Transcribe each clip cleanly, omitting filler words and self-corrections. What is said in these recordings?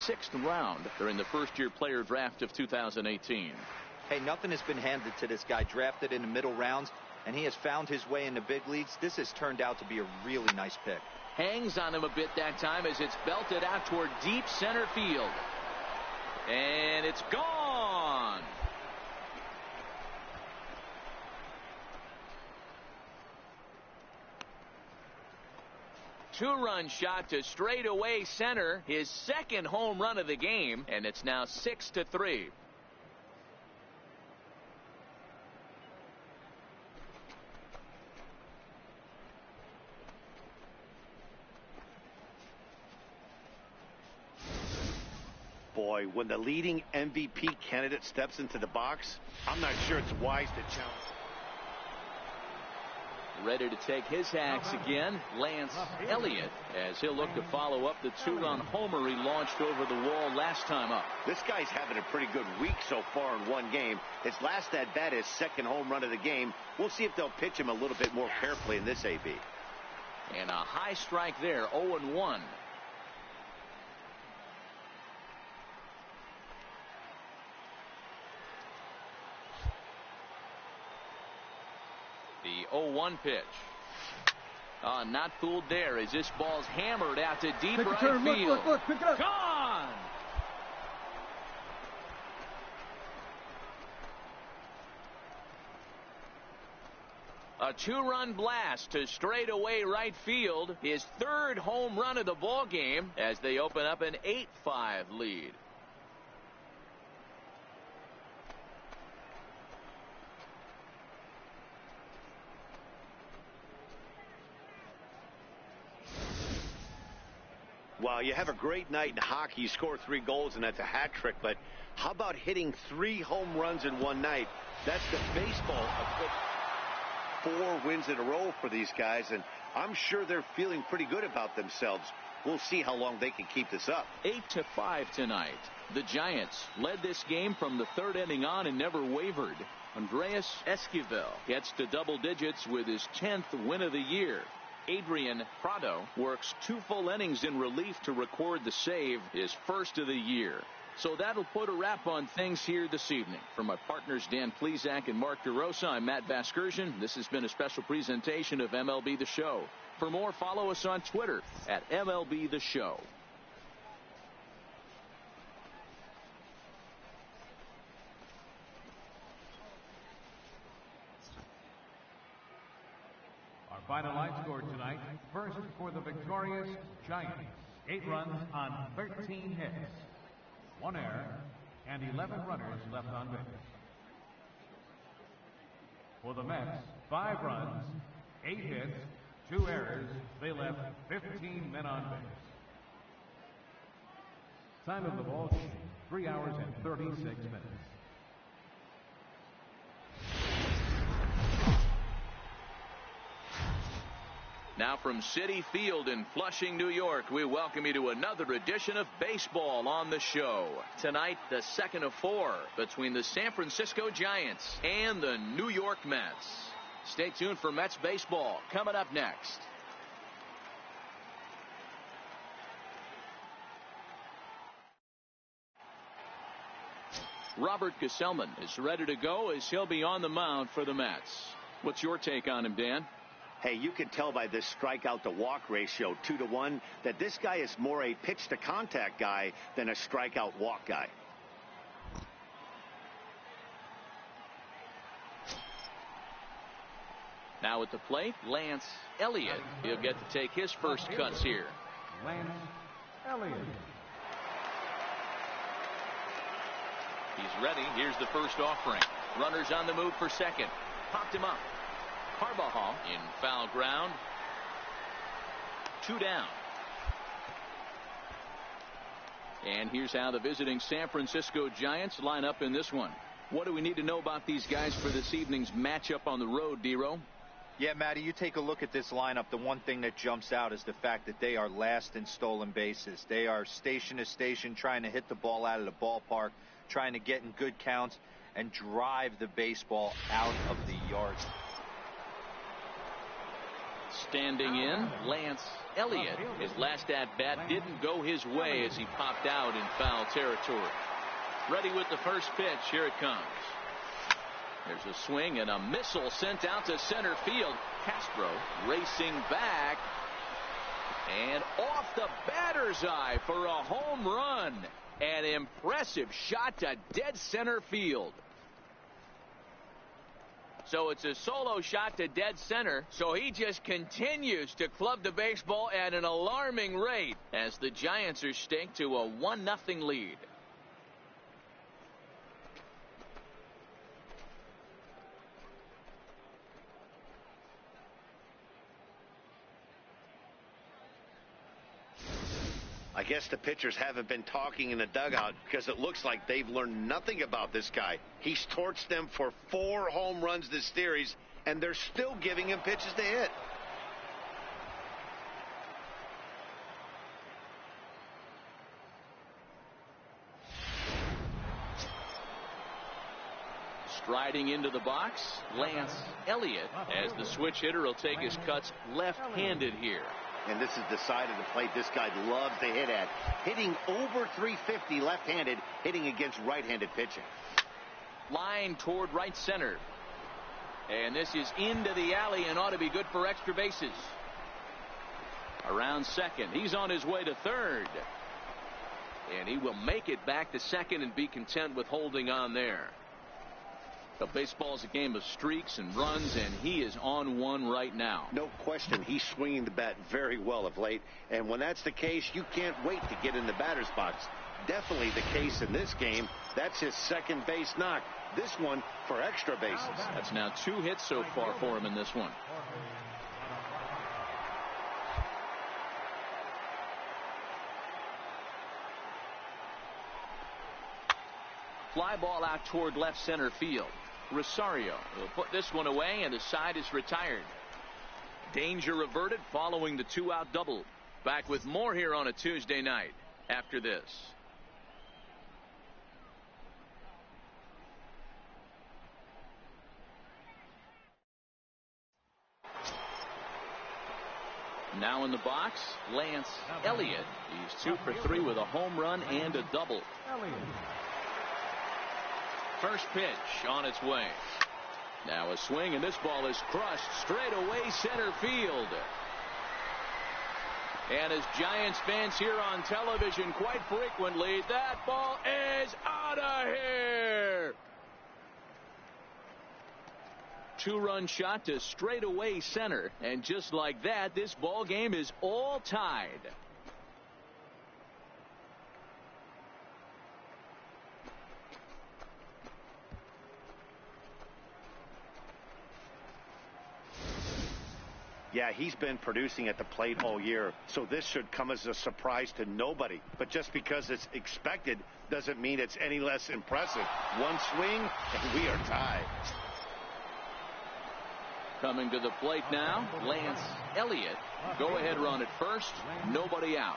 6th round during the first-year player draft of 2018. Hey, nothing has been handed to this guy. Drafted in the middle rounds, and he has found his way in the big leagues. This has turned out to be a really nice pick. Hangs on him a bit that time as it's belted out toward deep center field. And it's gone. Two-run shot to straightaway center, his second home run of the game, and it's now 6-3. Boy, when the leading MVP candidate steps into the box, I'm not sure it's wise to challenge. Ready to take his hacks again, Lance Elliott, as he'll look to follow up the two-run homer he launched over the wall last time up. This guy's having a pretty good week so far in one game. His last at-bat is second home run of the game. We'll see if they'll pitch him a little bit more carefully in this AB. And a high strike there, 0-1. The 0-1 pitch. Not fooled there as this ball's hammered out to deep right field. Look, pick it up. Gone! A two-run blast to straightaway right field. His third home run of the ball game as they open up an 8-5 lead. Well, you have a great night in hockey. You score 3 goals, and that's a hat trick. But how about hitting 3 home runs in one night? That's the baseball of 4 wins in a row for these guys, and I'm sure they're feeling pretty good about themselves. We'll see how long they can keep this up. 8-5 tonight. The Giants led this game from the 3rd inning on and never wavered. Andreas Esquivel gets to double digits with his 10th win of the year. Adrian Prado works 2 full innings in relief to record the save, his first of the year. So that'll put a wrap on things here this evening. For my partners Dan Plesac and Mark DeRosa, I'm Matt Vasgersian. This has been a special presentation of MLB The Show. For more, follow us on Twitter at MLB The Show. Final line score tonight. First for the victorious Giants. 8 runs on 13 hits. 1 error and 11 runners left on base. For the Mets, 5 runs, 8 hits, 2 errors. They left 15 men on base. Time of the ball game, 3 hours and 36 minutes. Now from Citi Field in Flushing, New York, we welcome you to another edition of Baseball on the Show. Tonight, the second of 4 between the San Francisco Giants and the New York Mets. Stay tuned for Mets baseball coming up next. Robert Gesellman is ready to go as he'll be on the mound for the Mets. What's your take on him, Dan? Hey, you can tell by this strikeout to walk ratio 2-to-1 that this guy is more a pitch to contact guy than a strikeout walk guy. Now at the plate, Lance Elliott. He'll get to take his first cuts here. Lance Elliott. He's ready. Here's the first offering. Runners on the move for second. Popped him up. Carbajal in foul ground. 2 down. And here's how the visiting San Francisco Giants line up in this one. What do we need to know about these guys for this evening's matchup on the road, D-Row? Yeah, Matty, you take a look at this lineup. The one thing that jumps out is the fact that they are last in stolen bases. They are station to station trying to hit the ball out of the ballpark, trying to get in good counts and drive the baseball out of the yard. Standing in, Lance Elliott. His last at-bat didn't go his way as he popped out in foul territory. Ready with the first pitch. Here it comes. There's a swing and a missile sent out to center field. Castro racing back and off the batter's eye for a home run. An impressive shot to dead center field. So it's a solo shot to dead center. So he just continues to club the baseball at an alarming rate as the Giants are staked to a 1-0 lead. I guess the pitchers haven't been talking in the dugout because it looks like they've learned nothing about this guy. He's torched them for 4 home runs this series, and they're still giving him pitches to hit. Striding into the box, Lance Elliott, as the switch hitter will take his cuts left-handed here. And this is the side of the plate this guy loves to hit at. Hitting over 350 left-handed, hitting against right-handed pitching. Line toward right center. And this is into the alley and ought to be good for extra bases. Around second. He's on his way to third. And he will make it back to second and be content with holding on there. But baseball's a game of streaks and runs, and he is on one right now. No question, he's swinging the bat very well of late. And when that's the case, you can't wait to get in the batter's box. Definitely the case in this game. That's his second base knock. This one for extra bases. That's now 2 hits so far for him in this one. Fly ball out toward left center field. Rosario will put this one away, and the side is retired. Danger averted following the 2-out double. Back with more here on a Tuesday night after this. Now in the box, Lance Elliott. He's 2 for 3 with a home run and a double. First pitch on its way. Now a swing, and this ball is crushed straight away center field. And as Giants fans hear on television quite frequently, that ball is out of here. 2-run shot to straightaway center, and just like that, this ball game is all tied. Yeah, he's been producing at the plate all year, so this should come as a surprise to nobody. But just because it's expected doesn't mean it's any less impressive. One swing, and we are tied. Coming to the plate now, Lance Elliott. Go-ahead run at first, nobody out.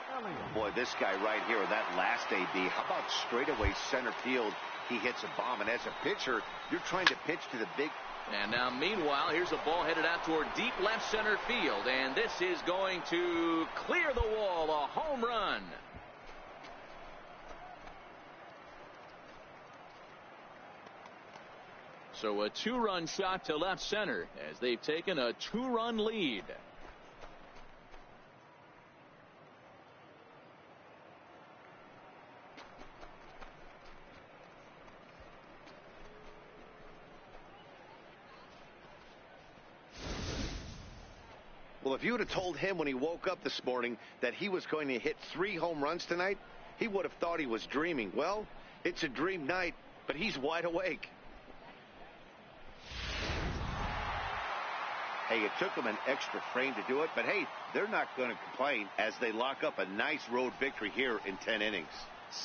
Boy, this guy right here, that last AB, how about straightaway center field? He hits a bomb, and as a pitcher, you're trying to pitch to the big... And now, meanwhile, here's a ball headed out toward deep left center field, and this is going to clear the wall, a home run. So a 2-run shot to left center as they've taken a 2-run lead. Well, if you would have told him when he woke up this morning that he was going to hit 3 home runs tonight, he would have thought he was dreaming. Well, it's a dream night, but he's wide awake. Hey, it took them an extra frame to do it, but hey, they're not going to complain as they lock up a nice road victory here in 10 innings.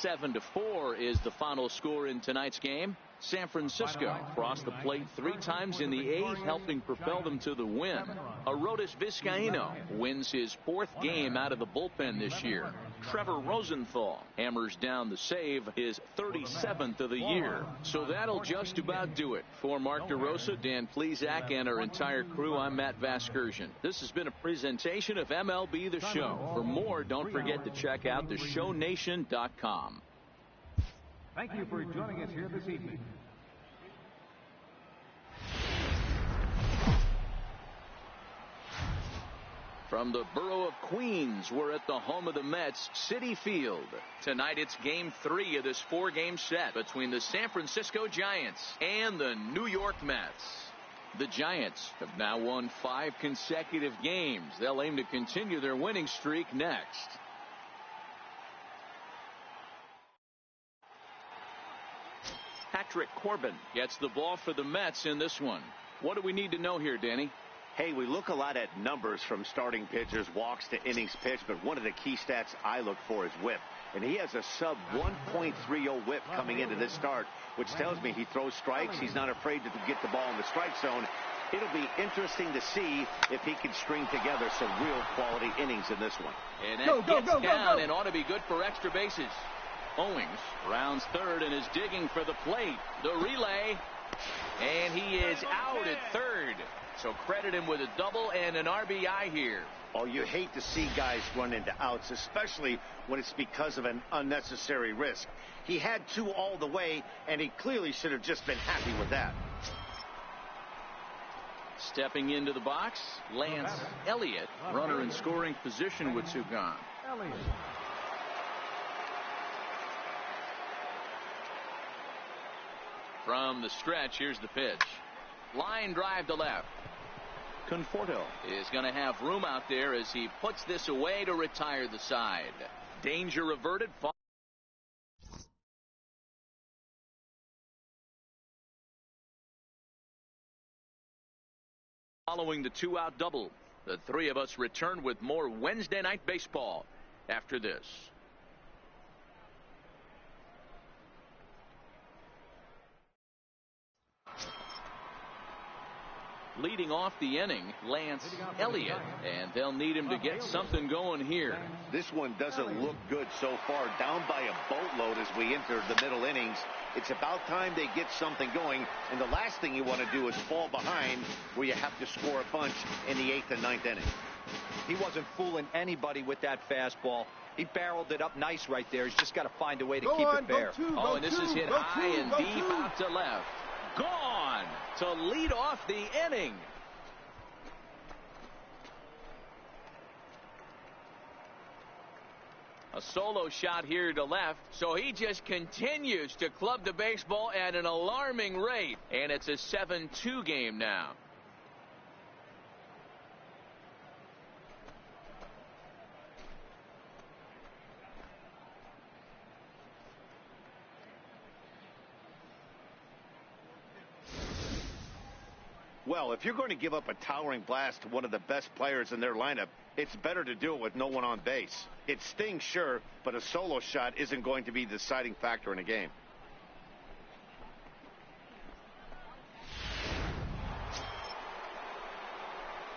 7-4 is the final score in tonight's game. San Francisco crossed the plate 3 times in the 8th, helping propel them to the win. Arodys Vizcaíno wins his 4th game out of the bullpen this year. Trevor Rosenthal hammers down the save, his 37th of the year. So that'll just about do it. For Mark DeRosa, Dan Plesac, and our entire crew, I'm Matt Vasgersian. This has been a presentation of MLB The Show. For more, don't forget to check out theshownation.com. Thank you for joining us here this evening. From the borough of Queens, we're at the home of the Mets, Citi Field. Tonight it's Game 3 of this 4-game set between the San Francisco Giants and the New York Mets. The Giants have now won 5 consecutive games. They'll aim to continue their winning streak next. Patrick Corbin gets the ball for the Mets in this one. What do we need to know here, Danny? Hey, we look a lot at numbers from starting pitchers, walks to innings pitched, but one of the key stats I look for is whip. And he has a sub 1.30 whip coming into this start, which tells me he throws strikes. He's not afraid to get the ball in the strike zone. It'll be interesting to see if he can string together some real quality innings in this one. And that gets down and ought to be good for extra bases. Owings rounds third and is digging for the plate. The relay, and he is out at third. So credit him with a double and an RBI here. Oh, you hate to see guys run into outs, especially when it's because of an unnecessary risk. He had 2 all the way, and he clearly should have just been happy with that. Stepping into the box, Lance Elliott, runner in scoring position with 2 gone. From the stretch, here's the pitch. Line drive to left. Conforto is going to have room out there as he puts this away to retire the side. Danger averted. Following the 2-out double, the 3 of us return with more Wednesday Night Baseball after this. Leading off the inning, Lance Elliott, and they'll need him to get something going here. This one doesn't look good so far. Down by a boatload as we enter the middle innings. It's about time they get something going, and the last thing you want to do is fall behind where you have to score a bunch in the 8th and 9th inning. He wasn't fooling anybody with that fastball. He barreled it up nice right there. He's just got to find a way to keep it fair. And this is hit high and deep out to left. Gone to lead off the inning. A solo shot here to left, so he just continues to club the baseball at an alarming rate, and it's a 7-2 game now. Well, if you're going to give up a towering blast to one of the best players in their lineup, it's better to do it with no one on base. It stings, sure, but a solo shot isn't going to be the deciding factor in a game.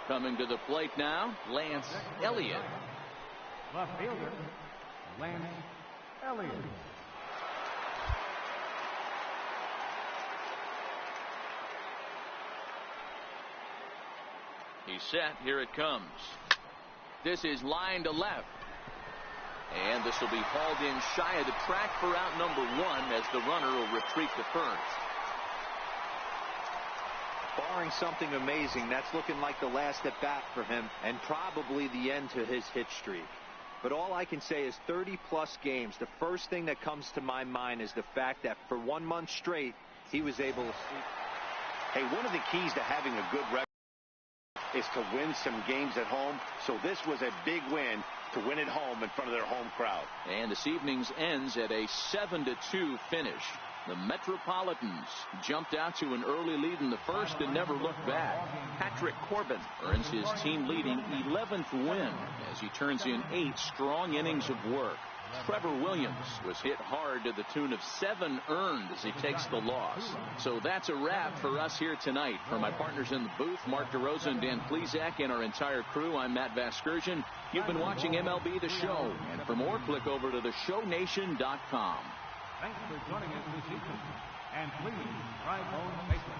Coming to the plate now, Lance Elliott. Left fielder, Lance Elliott. He's set. Here it comes. This is line to left. And this will be hauled in shy of the track for out number 1 as the runner will retreat to first. Barring something amazing, that's looking like the last at bat for him and probably the end to his hit streak. But all I can say is 30-plus games. The first thing that comes to my mind is the fact that for 1 month straight, he was able to sleep. Hey, one of the keys to having a good record is to win some games at home. So this was a big win to win at home in front of their home crowd. And this evening's ends at a 7-2 finish. The Metropolitans jumped out to an early lead in the first and never looked back. Patrick Corbin earns his team leading 11th win as he turns in 8 strong innings of work. Trevor Williams was hit hard to the tune of 7 earned as he takes the loss. So that's a wrap for us here tonight. For my partners in the booth, Mark DeRosa and Dan Plesac, and our entire crew, I'm Matt Vasgersian. You've been watching MLB The Show. And for more, click over to theshownation.com. Thanks for joining us this evening. And please drive home safely.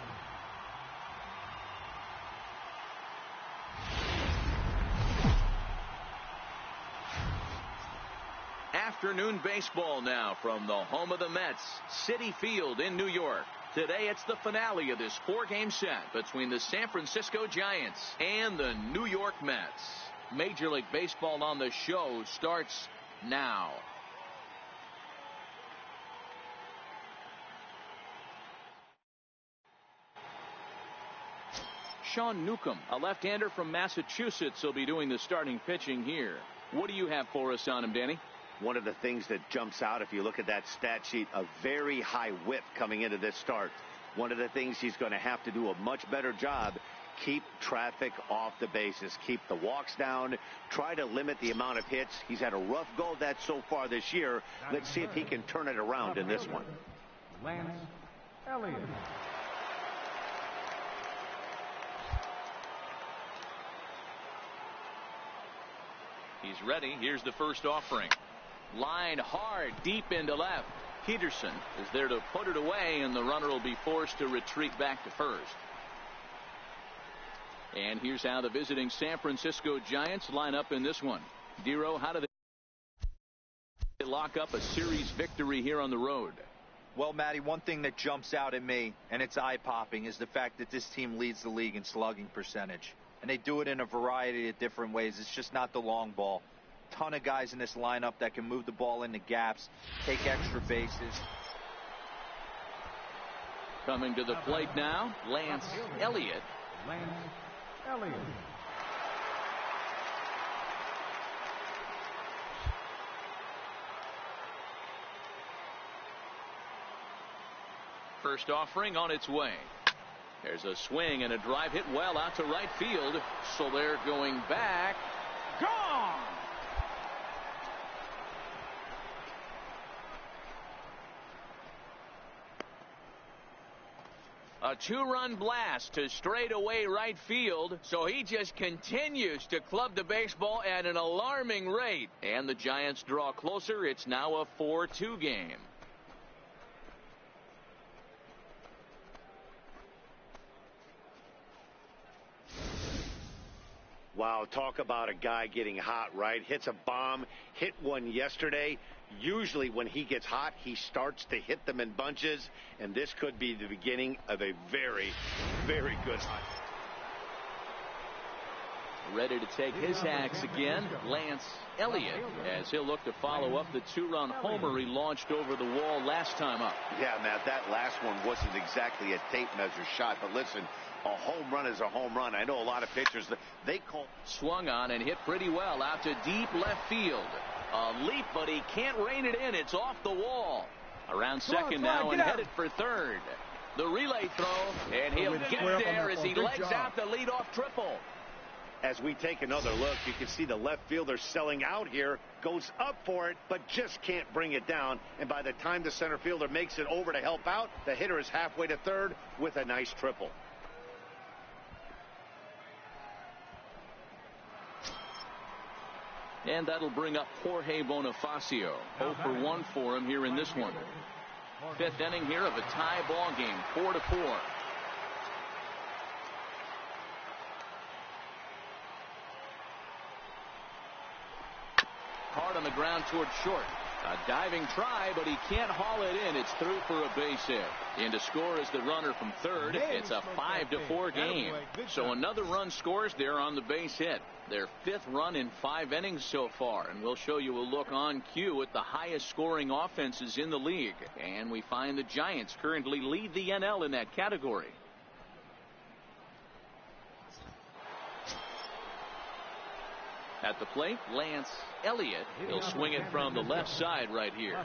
Afternoon baseball now from the home of the Mets, Citi Field in New York. Today it's the finale of this 4-game set between the San Francisco Giants and the New York Mets. Major League Baseball on the Show starts now. Sean Newcomb, a left-hander from Massachusetts, will be doing the starting pitching here. What do you have for us on him, Danny? One of the things that jumps out, if you look at that stat sheet, a very high whip coming into this start. One of the things he's going to have to do a much better job, keep traffic off the bases, keep the walks down, try to limit the amount of hits. He's had a rough go of that so far this year. Let's see if he can turn it around in this one. Lance Elliott. He's ready. Here's the first offering. Line hard deep into left. Peterson is there to put it away, and the runner will be forced to retreat back to first. And here's how the visiting San Francisco Giants line up in this one. Dero, how do they lock up a series victory here on the road? Well, Matty, one thing that jumps out at me, and it's eye-popping, is the fact that this team leads the league in slugging percentage. And they do it in a variety of different ways. It's just not the long ball. Ton of guys in this lineup that can move the ball into gaps, take extra bases. Coming to the plate now, Lance Elliott. Lance Elliott. First offering on its way. There's a swing and a drive hit well out to right field. So they're going back. Gone! A 2-run blast to straightaway right field. So he just continues to club the baseball at an alarming rate. And the Giants draw closer. It's now a 4-2 game. Wow, talk about a guy getting hot, right? Hits a bomb, hit one yesterday. Usually when he gets hot, he starts to hit them in bunches, and this could be the beginning of a very, very good hunt. Ready to take his axe again, Lance Elliott, as he'll look to follow up the 2-run homer he launched over the wall last time up. Yeah, Matt, that last one wasn't exactly a tape measure shot, but listen, a home run is a home run. I know a lot of pitchers, they call. Swung on and hit pretty well out to deep left field. A leap, but he can't rein it in. It's off the wall. Around second now and headed for third. The relay throw, and he'll get there as he legs out the leadoff triple. As we take another look, you can see the left fielder selling out here, goes up for it, but just can't bring it down. And by the time the center fielder makes it over to help out, the hitter is halfway to third with a nice triple. And that'll bring up Jorge Bonifacio. 0 for 1 for him here in this one. Fifth inning here of a tie ball game, 4-4. Hard on the ground toward short. A diving try, but he can't haul it in. It's through for a base hit. In to score is the runner from third. It's a 5-4 game. So another run scores there on the base hit. Their 5th run in 5 innings so far. And we'll show you a look on cue at the highest scoring offenses in the league. And we find the Giants currently lead the NL in that category. At the plate, Lance Elliott. He'll swing it from the left side right here.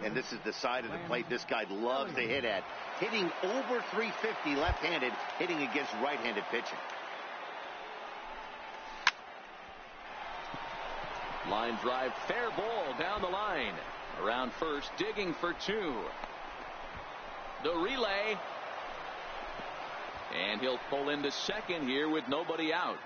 And this is the side of the plate this guy loves to hit at. Hitting over 350 left-handed, hitting against right-handed pitching. Line drive, fair ball down the line. Around first, digging for two. The relay. And he'll pull into second here with nobody out.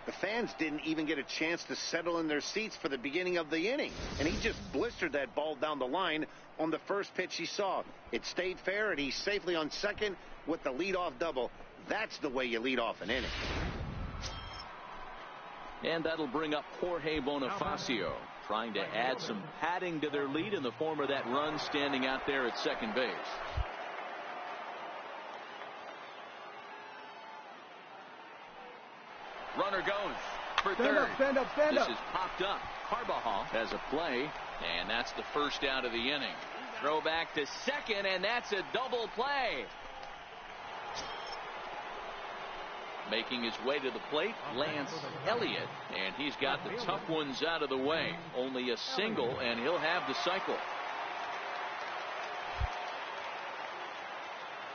The fans didn't even get a chance to settle in their seats for the beginning of the inning. And he just blistered that ball down the line on the first pitch he saw. It stayed fair, and he's safely on second with the leadoff double. That's the way you lead off an inning. And that'll bring up Jorge Bonifacio, trying to add some padding to their lead in the form of that run standing out there at second base. Runner goes for third. Stand up. This is popped up. Carbajal has a play, and that's the first out of the inning. Throw back to second, and that's a double play. Making his way to the plate, Lance Elliott, and he's got the tough ones out of the way. Only a single, and he'll have the cycle.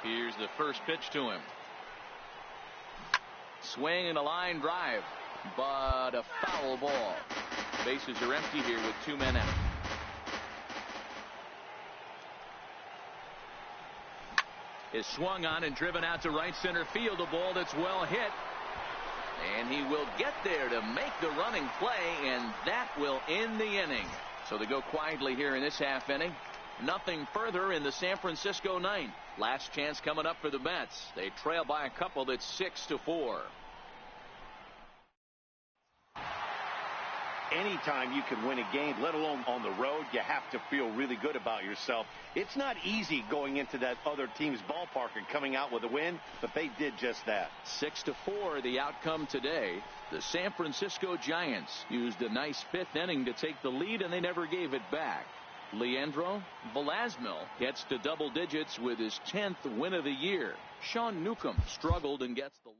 Here's the first pitch to him. Swing and a line drive, but a foul ball. Bases are empty here with 2 men out. Is swung on and driven out to right center field. A ball that's well hit. And he will get there to make the running play, and that will end the inning. So they go quietly here in this half inning. Nothing further in the San Francisco ninth. Last chance coming up for the Mets. They trail by a couple. That's 6-4. Anytime you can win a game, let alone on the road, you have to feel really good about yourself. It's not easy going into that other team's ballpark and coming out with a win, but they did just that. 6-4 the outcome today. The San Francisco Giants used a nice fifth inning to take the lead, and they never gave it back. Leandro Velazquez gets to double digits with his 10th win of the year. Sean Newcomb struggled and gets the loss.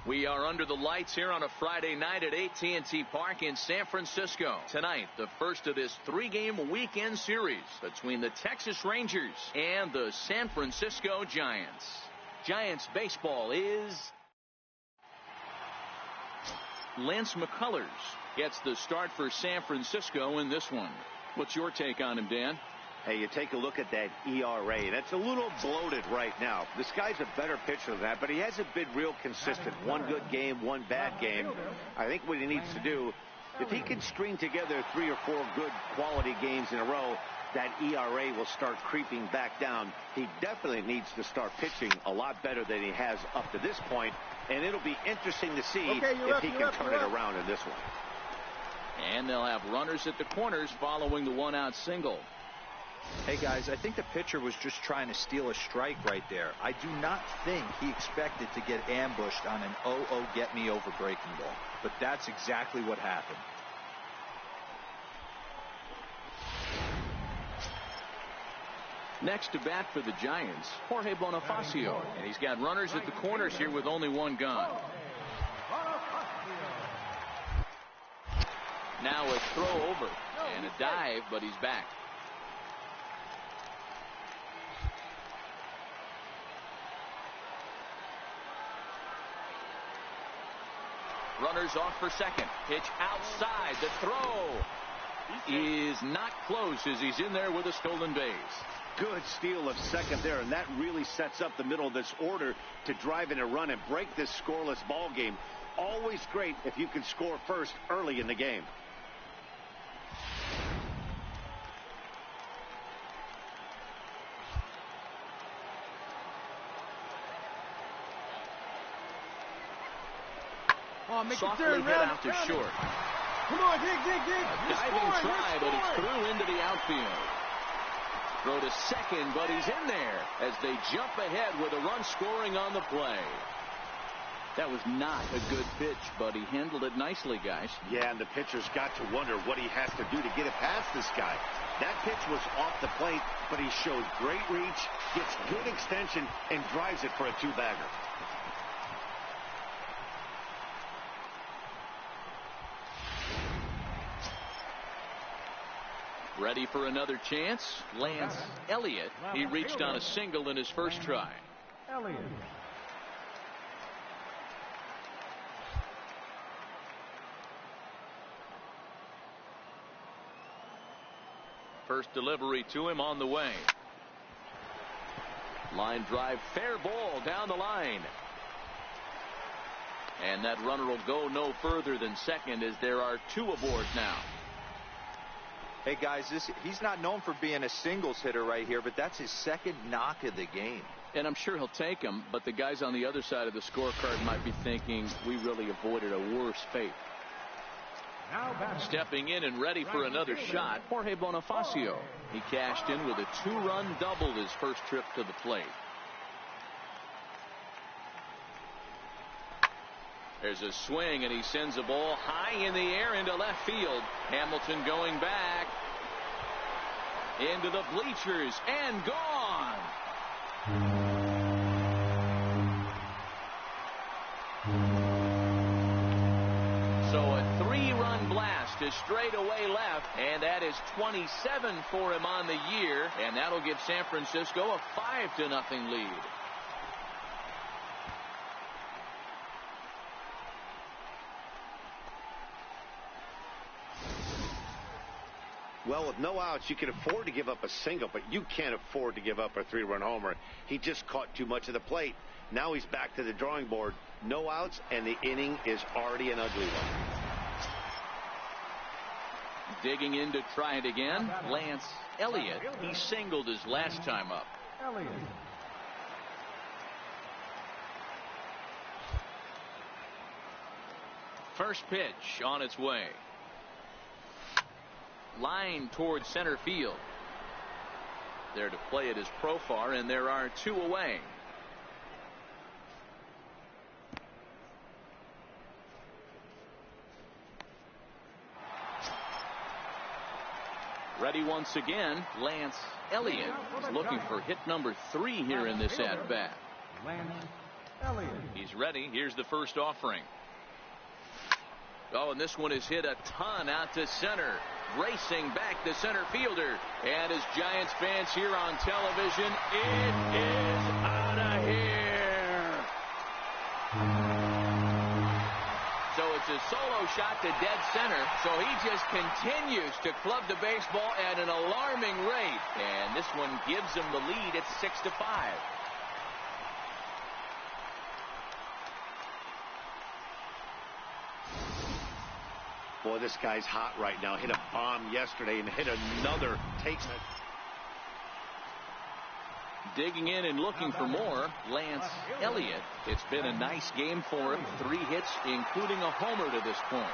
We are under the lights here on a Friday night at AT&T Park in San Francisco. Tonight, the first of this 3-game weekend series between the Texas Rangers and the San Francisco Giants. Giants baseball is Lance McCullers gets the start for San Francisco in this one. What's your take on him, Dan? Hey, you take a look at that ERA. That's a little bloated right now. This guy's a better pitcher than that, but he hasn't been real consistent. One good game, one bad game. I think what he needs to do, if he can string together 3 or 4 good quality games in a row, that ERA will start creeping back down. He definitely needs to start pitching a lot better than he has up to this point, and it'll be interesting to see if he can turn it around in this one. And they'll have runners at the corners following the 1-out single. Hey, guys, I think the pitcher was just trying to steal a strike right there. I do not think he expected to get ambushed on an 0-0 get-me-over breaking ball. But that's exactly what happened. Next to bat for the Giants, Jorge Bonifacio. And he's got runners at the corners here with only one gone. Now a throw over and a dive, but he's back. Runners off for second. Pitch outside. The throw is not close as he's in there with a stolen base. Good steal of second there, and that really sets up the middle of this order to drive in a run and break this scoreless ball game. Always great if you can score first early in the game. Softly hit out to short. Come on, dig. A diving try, but it's through into the outfield. Throw to second, but he's in there as they jump ahead with a run scoring on the play. That was not a good pitch, but he handled it nicely, guys. Yeah, and the pitcher's got to wonder what he has to do to get it past this guy. That pitch was off the plate, but he shows great reach, gets good extension, and drives it for a 2-bagger. Ready for another chance? Lance Elliott. He reached on a single in his first try. Elliott. First delivery to him on the way. Line drive, fair ball down the line. And that runner will go no further than second as there are 2 aboard now. Hey, guys, he's not known for being a singles hitter right here, but that's his second knock of the game. And I'm sure he'll take him, but the guys on the other side of the scorecard might be thinking we really avoided a worse fate. Stepping in and ready for another shot, Jorge Bonifacio. He cashed in with a 2-run double his first trip to the plate. There's a swing, and he sends a ball high in the air into left field. Hamilton going back into the bleachers and gone. So a 3-run blast to straightaway left, and that is 27 for him on the year, and that'll give San Francisco a 5-0 lead. Well, with no outs, you can afford to give up a single, but you can't afford to give up a 3-run homer. He just caught too much of the plate. Now he's back to the drawing board. No outs, and the inning is already an ugly one. Digging in to try it again, Lance Elliott. He singled his last time up. Elliott. First pitch on its way. Line towards center field. There to play it is Profar, and there are 2 away. Ready once again, Lance Elliott is looking for hit number 3 here in this at-bat. Lance Elliott. He's ready. Here's the first offering. Oh, and this one is hit a ton out to center. Racing back the center fielder. And as Giants fans here on television, it is out of here. So it's a solo shot to dead center. So he just continues to club the baseball at an alarming rate. And this one gives him the lead at 6-5. Boy, this guy's hot right now. Hit a bomb yesterday and hit another. Takes it. Digging in and looking for more, Lance Elliott. It's been a nice game for him. 3 hits, including a homer to this point.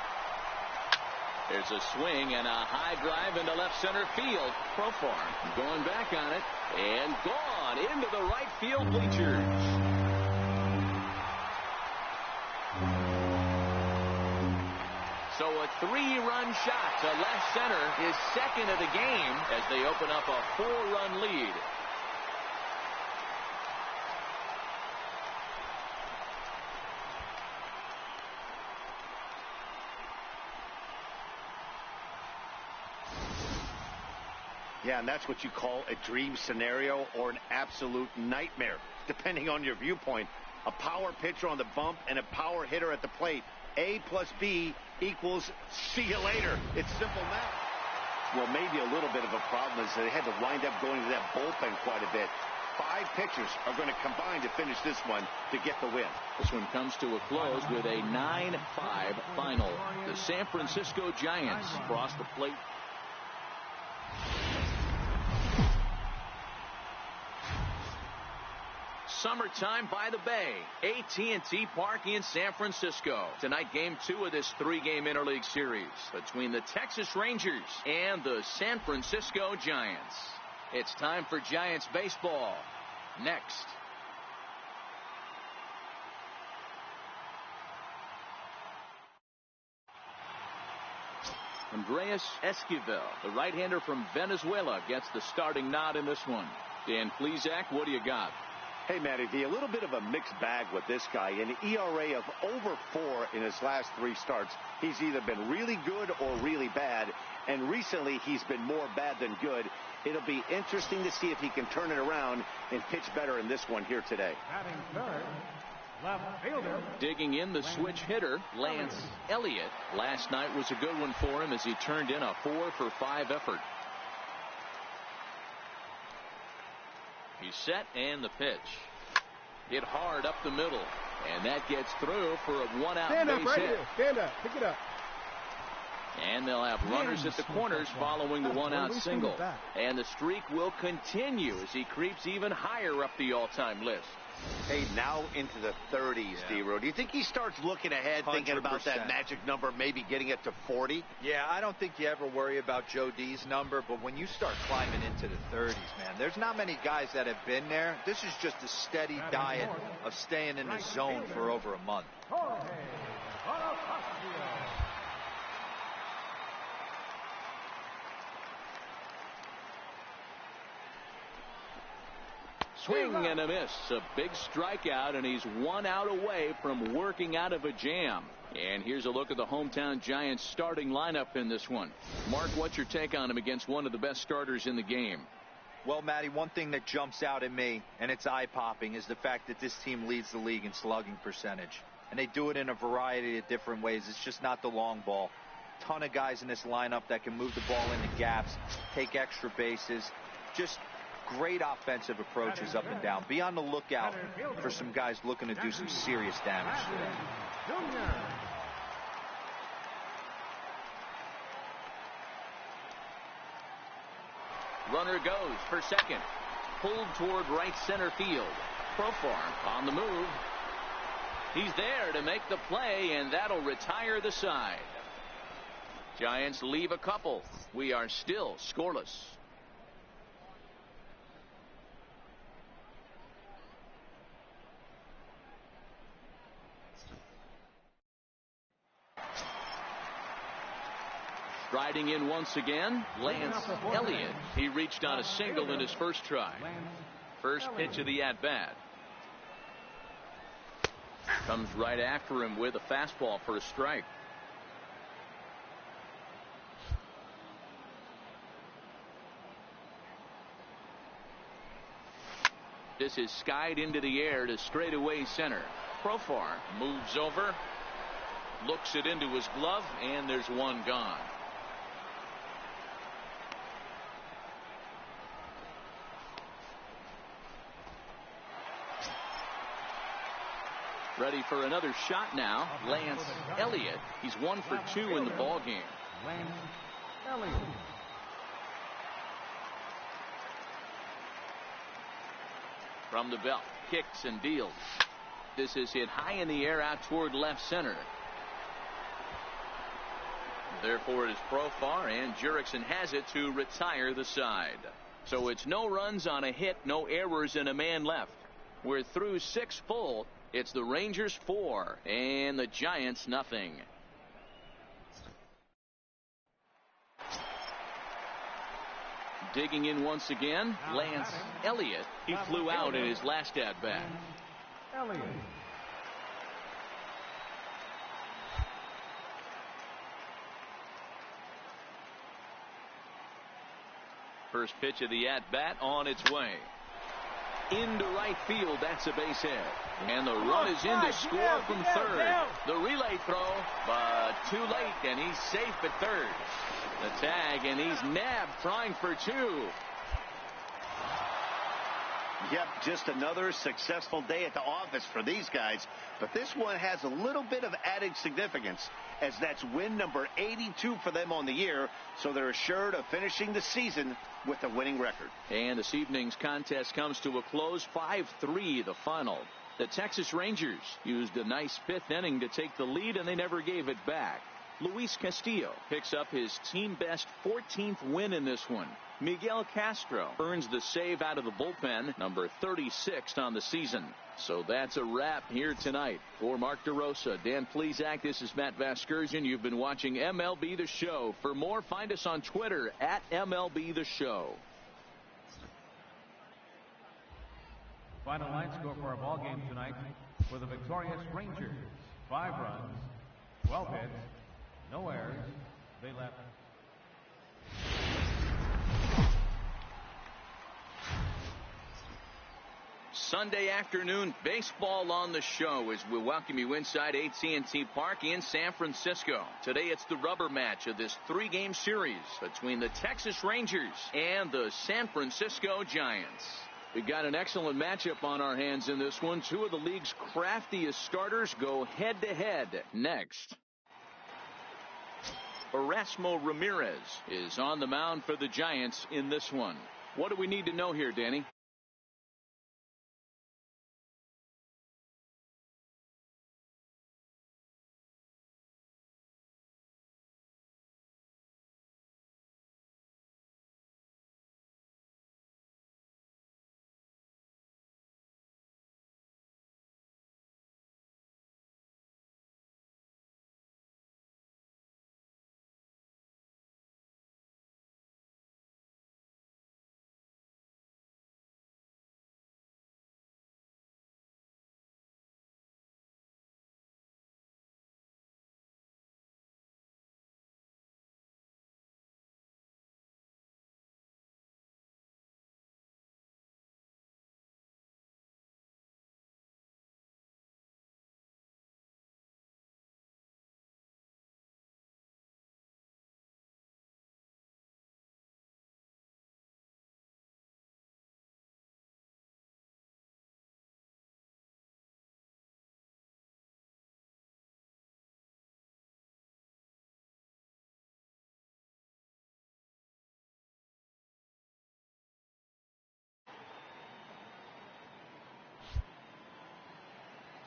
There's a swing and a high drive into left center field. Profar going back on it and gone into the right field bleachers. So a 3-run shot to left center, his second of the game, as they open up a 4-run lead. Yeah, and that's what you call a dream scenario or an absolute nightmare, depending on your viewpoint. A power pitcher on the bump and a power hitter at the plate. A plus B equals see you later. It's simple math. Well, maybe a little bit of a problem is they had to wind up going to that bullpen quite a bit. 5 pitchers are going to combine to finish this one to get the win. This one comes to a close with a 9-5 final. The San Francisco Giants cross the plate. Summertime by the Bay, AT&T Park in San Francisco. Tonight, game 2 of this 3-game interleague series between the Texas Rangers and the San Francisco Giants. It's time for Giants baseball. Next. Andrés Esquivel, the right-hander from Venezuela, gets the starting nod in this one. Dan Plesac, what do you got? Hey, Matty V, a little bit of a mixed bag with this guy. An ERA of over 4 in his last 3 starts. He's either been really good or really bad, and recently he's been more bad than good. It'll be interesting to see if he can turn it around and pitch better in this one here today. Batting third, left fielder. Digging in, the switch hitter, Lance Elliott. Last night was a good one for him as he turned in a 4-for-5 effort. He's set, and the pitch. Hit hard up the middle, and that gets through for a 1-out Stand up base right hit. here. Stand up. Pick it up. And they'll have runners at the corners following the 1-out single. And the streak will continue as he creeps even higher up the all-time list. Hey, now into the 30s, D-Row. Do you think he starts looking ahead, thinking about that magic number, maybe getting it to 40? Yeah, I don't think you ever worry about Joe D's number, but when you start climbing into the 30s, man, there's not many guys that have been there. This is just a steady diet of staying in the zone for over a month. Swing and a miss. A big strikeout, and he's 1 out away from working out of a jam. And here's a look at the hometown Giants starting lineup in this one. Mark, what's your take on him against one of the best starters in the game? Well, Matty, one thing that jumps out at me, and it's eye-popping, is the fact that this team leads the league in slugging percentage. And they do it in a variety of different ways. It's just not the long ball. Ton of guys in this lineup that can move the ball into gaps, take extra bases. Just great offensive approaches up and down. Be on the lookout for some guys looking to do some serious damage today. Runner goes for second. Pulled toward right center field. Profar on the move. He's there to make the play, and that'll retire the side. Giants leave a couple. We are still scoreless. Striding in once again, Lance Elliott. He reached on a single in his first try. First pitch of the at-bat. Comes right after him with a fastball for a strike. This is skied into the air to straightaway center. Profar moves over, looks it into his glove, and there's one gone. Ready for another shot now, Lance Elliott. He's 1 for 2 in the ball game. Lance Elliott. From the belt, kicks and deals. This is hit high in the air out toward left center. Therefore it is Profar, and Jurickson has it to retire the side. So it's no runs on a hit, no errors, and a man left. We're through 6 full. It's the Rangers 4 and the Giants nothing. Digging in once again, Lance Elliott. He flew out in his last at bat. Elliott. First pitch of the at bat on its way. Into right field, that's a base hit. And the run is in to score from third. The relay throw, but too late, and he's safe at third. The tag, and he's nabbed trying for 2. Yep, just another successful day at the office for these guys. But this one has a little bit of added significance, as that's win number 82 for them on the year, so they're assured of finishing the season with a winning record. And this evening's contest comes to a close, 5-3 the final. The Texas Rangers used a nice 5th inning to take the lead, and they never gave it back. Luis Castillo picks up his team best 14th win in this one. Miguel Castro earns the save out of the bullpen, number 36 on the season. So that's a wrap here tonight. For Mark DeRosa, Dan Plesac, this is Matt Vasgersian. You've been watching MLB The Show. For more, find us on Twitter at MLB The Show. Final line score for our ball game tonight for the victorious Rangers. 5 runs, 12 hits, no errors. They left. Sunday afternoon baseball on the show as we welcome you inside AT&T Park in San Francisco. Today it's the rubber match of this 3-game series between the Texas Rangers and the San Francisco Giants. We've got an excellent matchup on our hands in this one. 2 of the league's craftiest starters go head-to-head next. Erasmo Ramirez is on the mound for the Giants in this one. What do we need to know here, Danny?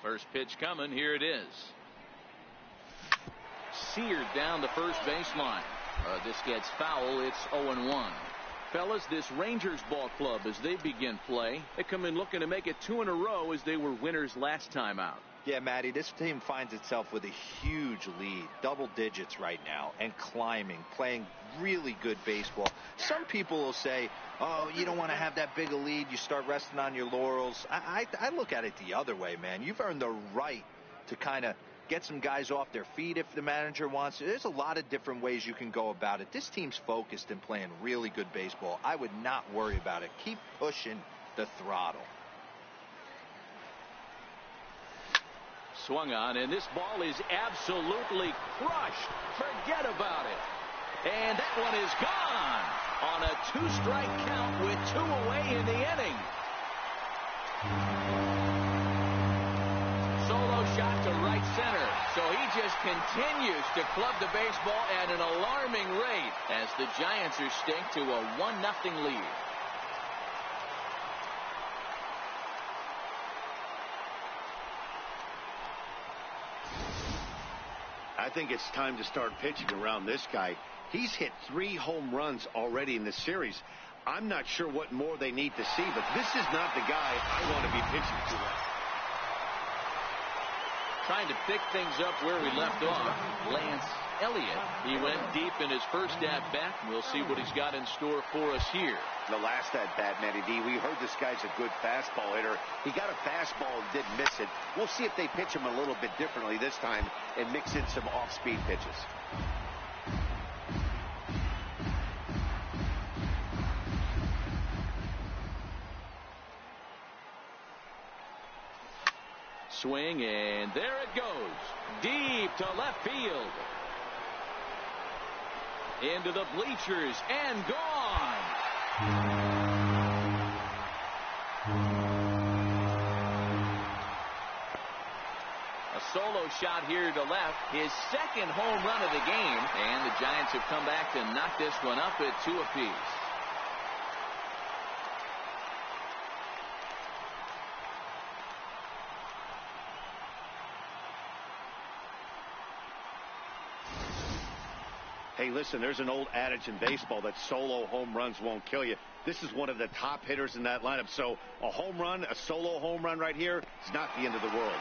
First pitch coming. Here it is. Seared down the first baseline. This gets foul. It's 0-1. Fellas, this Rangers ball club, as they begin play, they come in looking to make it 2 in a row as they were winners last time out. Yeah, Matty, this team finds itself with a huge lead, double digits right now, and climbing, playing really good baseball. Some people will say, oh, you don't want to have that big a lead, you start resting on your laurels. I look at it the other way, man. You've earned the right to kind of get some guys off their feet if the manager wants to. There's a lot of different ways you can go about it. This team's focused and playing really good baseball. I would not worry about it. Keep pushing the throttle. Swung on, and this ball is absolutely crushed. Forget about it. And that one is gone on a 2-strike count with 2 away in the inning. Solo shot to right center. So he just continues to club the baseball at an alarming rate as the Giants are staked to a 1-0 lead. I think it's time to start pitching around this guy. He's hit 3 home runs already in this series. I'm not sure what more they need to see, but this is not the guy I want to be pitching to. Trying to pick things up where we left off, Lance Elliott. He went deep in his first at-bat. We'll see what he's got in store for us here. The last at-bat, Matty D, we heard this guy's a good fastball hitter. He got a fastball and didn't miss it. We'll see if they pitch him a little bit differently this time and mix in some off-speed pitches. Swing, and there it goes. Deep to left field. Into the bleachers, and gone. A solo shot here to left. His second home run of the game. And the Giants have come back to knock this one up at 2 apiece. Hey, listen, there's an old adage in baseball that solo home runs won't kill you. This is one of the top hitters in that lineup. So a home run, a solo home run right here, it's not the end of the world.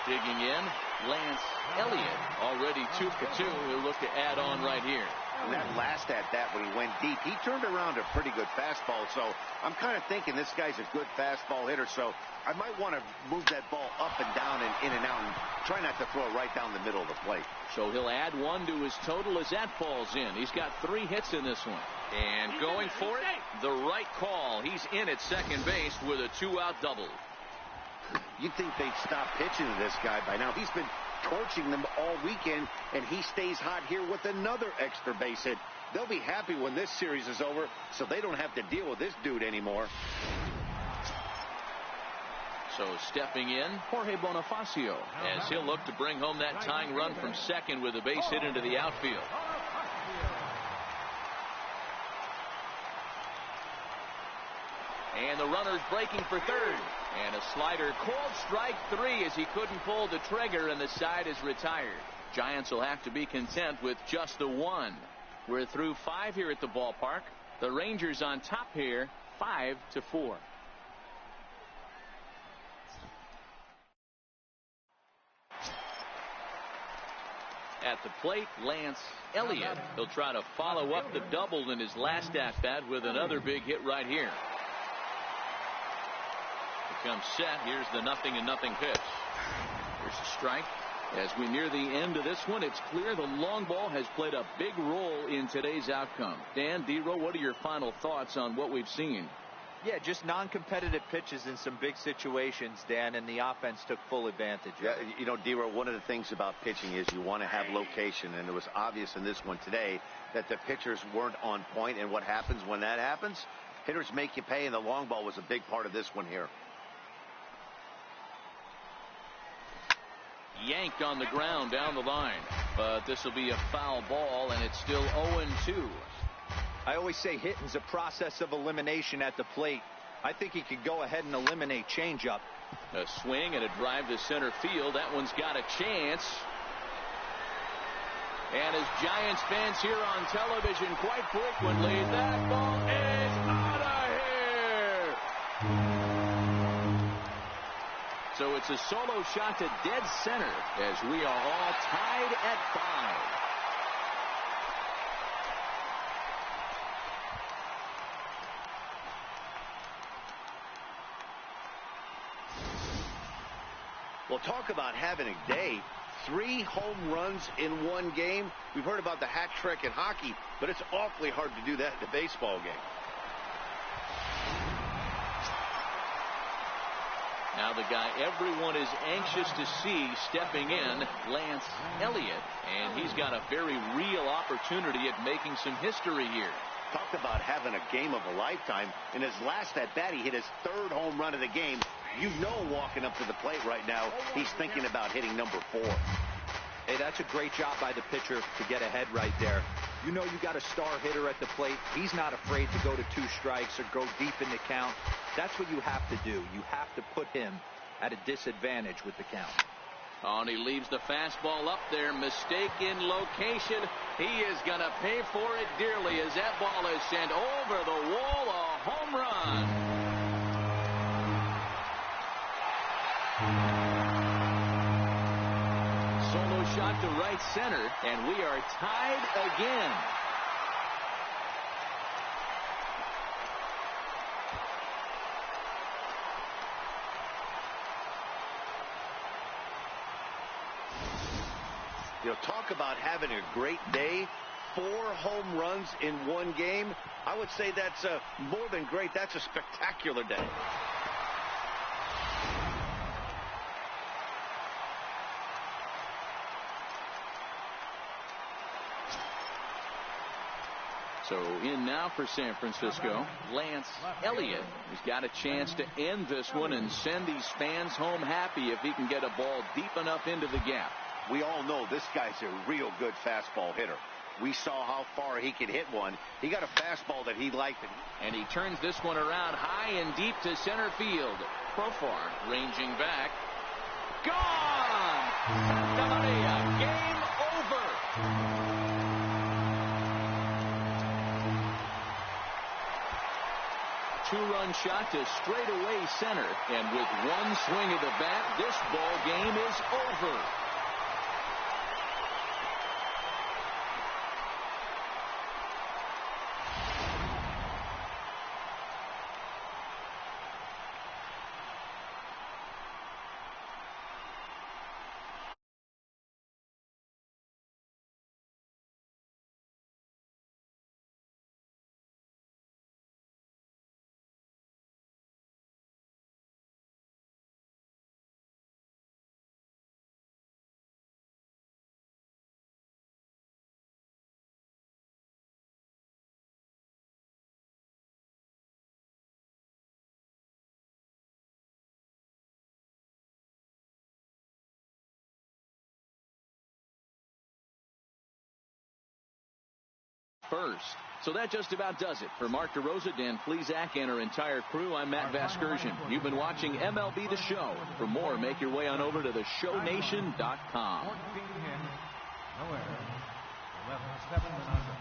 Digging in, Lance Elliott, already 2 for 2. He'll look to add on right here. And that last at-bat when he went deep, he turned around a pretty good fastball. So I'm kind of thinking this guy's a good fastball hitter. So I might want to move that ball up and down and in and out and try not to throw it right down the middle of the plate. So he'll add 1 to his total as that falls in. He's got 3 hits in this one. And going for it, the right call. He's in at second base with a 2-out double. You'd think they'd stop pitching to this guy by now. He's been torching them all weekend, and he stays hot here with another extra base hit. They'll be happy when this series is over, so they don't have to deal with this dude anymore. So stepping in, Jorge Bonifacio, as he'll look to bring home that tying run from second with a base hit into the outfield. And the runner's breaking for third. And a slider called strike 3 as he couldn't pull the trigger, and the side is retired. Giants will have to be content with just the 1. We're through 5 here at the ballpark. The Rangers on top here, 5-4. At the plate, Lance Elliott. He'll try to follow up the double in his last at-bat with another big hit right here. Comes set. Here's the 0-0 pitch. Here's a strike. As we near the end of this one, it's clear the long ball has played a big role in today's outcome. Dan, D-Row, what are your final thoughts on what we've seen? Yeah, just non-competitive pitches in some big situations, Dan, and the offense took full advantage. Yeah, you know, D-Row, one of the things about pitching is you want to have location, and it was obvious in this one today that the pitchers weren't on point, and what happens when that happens? Hitters make you pay, and the long ball was a big part of this one here. Yanked on the ground down the line, but this will be a foul ball, and it's still 0-2. I always say hitting's a process of elimination at the plate. I think he could go ahead and eliminate changeup. A swing and a drive to center field. That one's got a chance. And as Giants fans hear on television quite frequently, that ball is out of here. So it's a solo shot to dead center as we are all tied at 5. Well, talk about having a day. 3 home runs in one game. We've heard about the hat trick in hockey, but it's awfully hard to do that in a baseball game. Now the guy everyone is anxious to see stepping in, Lance Elliott, and he's got a very real opportunity at making some history here. Talk about having a game of a lifetime. In his last at-bat, he hit his 3rd home run of the game. You know, walking up to the plate right now, he's thinking about hitting number 4. Hey, that's a great job by the pitcher to get ahead right there. You know you got a star hitter at the plate. He's not afraid to go to 2 strikes or go deep in the count. That's what you have to do. You have to put him at a disadvantage with the count. Oh, and he leaves the fastball up there. Mistake in location. He is going to pay for it dearly as that ball is sent over the wall. A home run. Solo shot to right center, and we are tied again. You know, talk about having a great day. 4 home runs in one game. I would say that's more than great. That's a spectacular day. So in now for San Francisco, Lance Elliott. He's got a chance to end this one and send these fans home happy if he can get a ball deep enough into the gap. We all know this guy's a real good fastball hitter. We saw how far he could hit one. He got a fastball that he liked. And he turns this one around high and deep to center field. Profar ranging back. Gone! Santa Maria, game over. Two-run shot to straightaway center. And with one swing of the bat, this ball game is over. First. So that just about does it. For Mark DeRosa, Dan Plesac, and our entire crew, I'm Matt Vasgersian. You've been watching MLB The Show. For more, make your way on over to theshownation.com. 14 hits, no errors, 11-7 and under.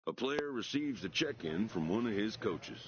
A player receives a check-in from one of his coaches.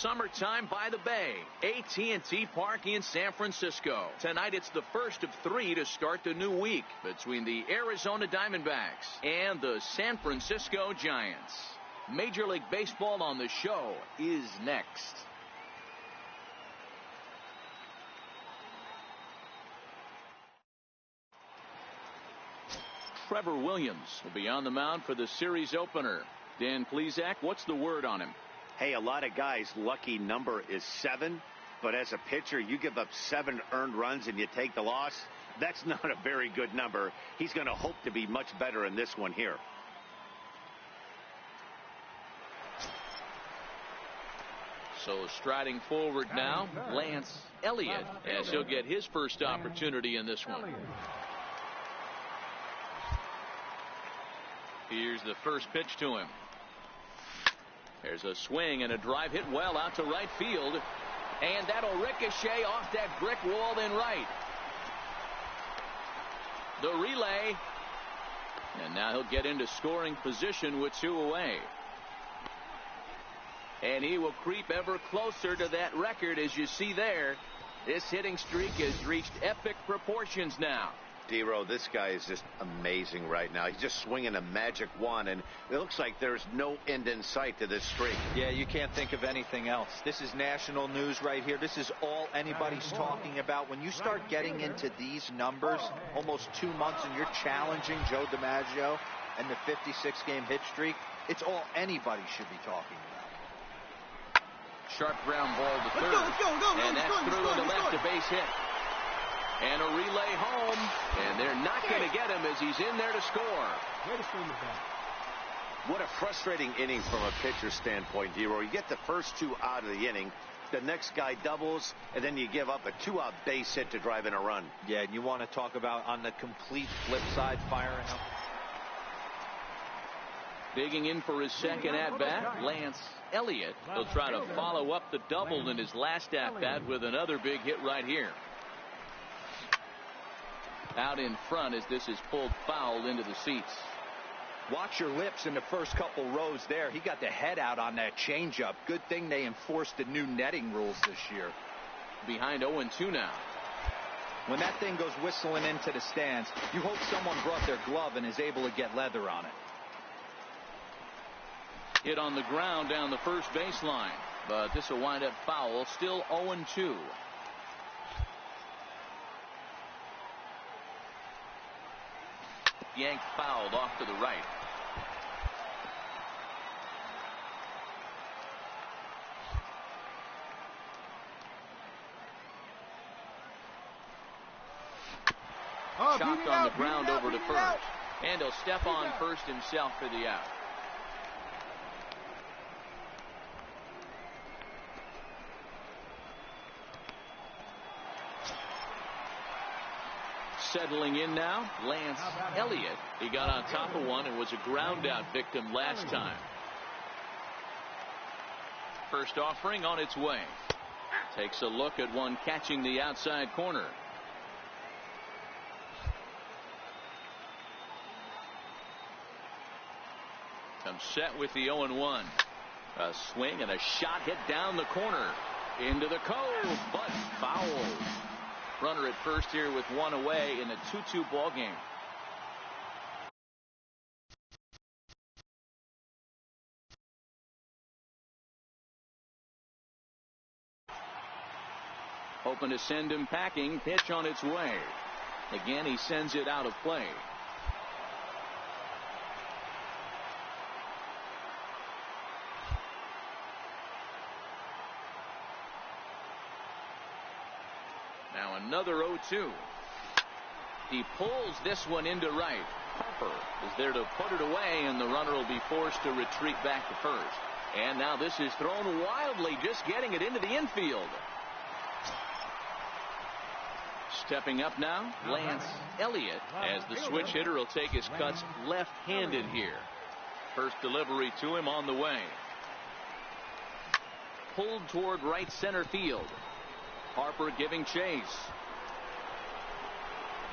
summertime by the bay. AT&T Park in San Francisco. Tonight it's the first of 3 to start the new week between the Arizona Diamondbacks and the San Francisco Giants. Major League Baseball on the show is next. Trevor Williams will be on the mound for the series opener. Dan Plesac, what's the word on him? Hey, a lot of guys' lucky number is 7, but as a pitcher, you give up 7 earned runs and you take the loss. That's not a very good number. He's going to hope to be much better in this one here. So striding forward now, Lance Elliott, as he'll get his first opportunity in this one. Here's the first pitch to him. There's a swing and a drive hit well out to right field. And that'll ricochet off that brick wall in right. The relay. And now he'll get into scoring position with 2 away. And he will creep ever closer to that record, as you see there. This hitting streak has reached epic proportions now. D-Row, this guy is just amazing right now. He's just swinging a magic wand, and it looks like there's no end in sight to this streak. Yeah, you can't think of anything else. This is national news right here. This is all anybody's talking about. When you start getting into these numbers, almost 2 months, and you're challenging Joe DiMaggio and the 56-game hit streak, it's all anybody should be talking about. Sharp ground ball to third. And that's through to the left, a base hit. And a relay home, and they're not going to get him as he's in there to score. What a frustrating inning from a pitcher standpoint, D-Roy. You get the first 2 out of the inning, the next guy doubles, and then you give up a 2-out base hit to drive in a run. Yeah, and you want to talk about on the complete flip side, firing up. Digging in for his second at-bat, Lance Elliott. He'll try to follow up the double in his last at-bat with another big hit right here. Out in front as this is pulled foul into the seats. Watch your lips in the first couple rows there. He got the head out on that changeup. Good thing they enforced the new netting rules this year. Behind 0-2 now. When that thing goes whistling into the stands, you hope someone brought their glove and is able to get leather on it. Hit on the ground down the first baseline, but this will wind up foul. Still 0-2. Yanked fouled off to the right. Chopped on the ground over to first. And he'll step on first himself for the out. Settling in now, Lance Elliott. He got on top of one and was a ground out victim last time. First offering on its way. Takes a look at one catching the outside corner. Comes set with the 0-1. A swing and a shot hit down the corner. Into the cove, but foul. Runner at first here with 1 away in a 2-2 ball game. Hoping to send him packing. Pitch on its way. Again, he sends it out of play. Now another 0-2. He pulls this one into right. Harper is there to put it away, and the runner will be forced to retreat back to first. And now this is thrown wildly, just getting it into the infield. Stepping up now, Lance Elliott, as the switch hitter will take his cuts left-handed here. First delivery to him on the way. Pulled toward right center field. Harper giving chase.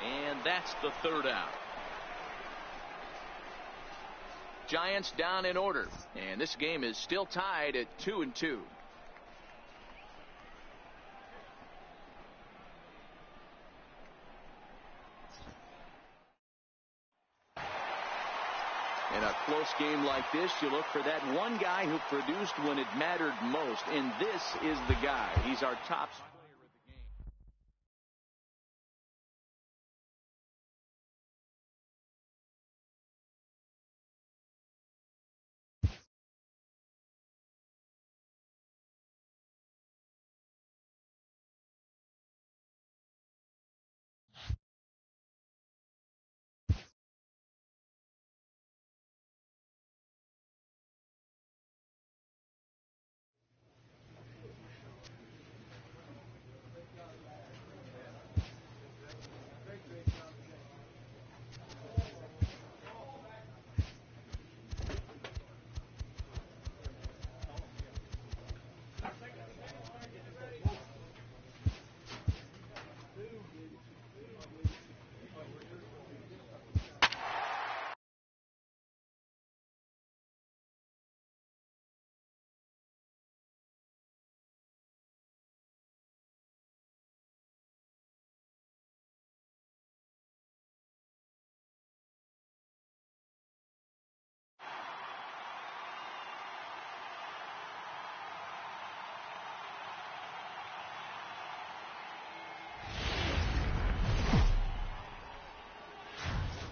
And that's the third out. Giants down in order. And this game is still tied at 2-2. In a close game like this, you look for that one guy who produced when it mattered most, and this is the guy. He's our top player of the game.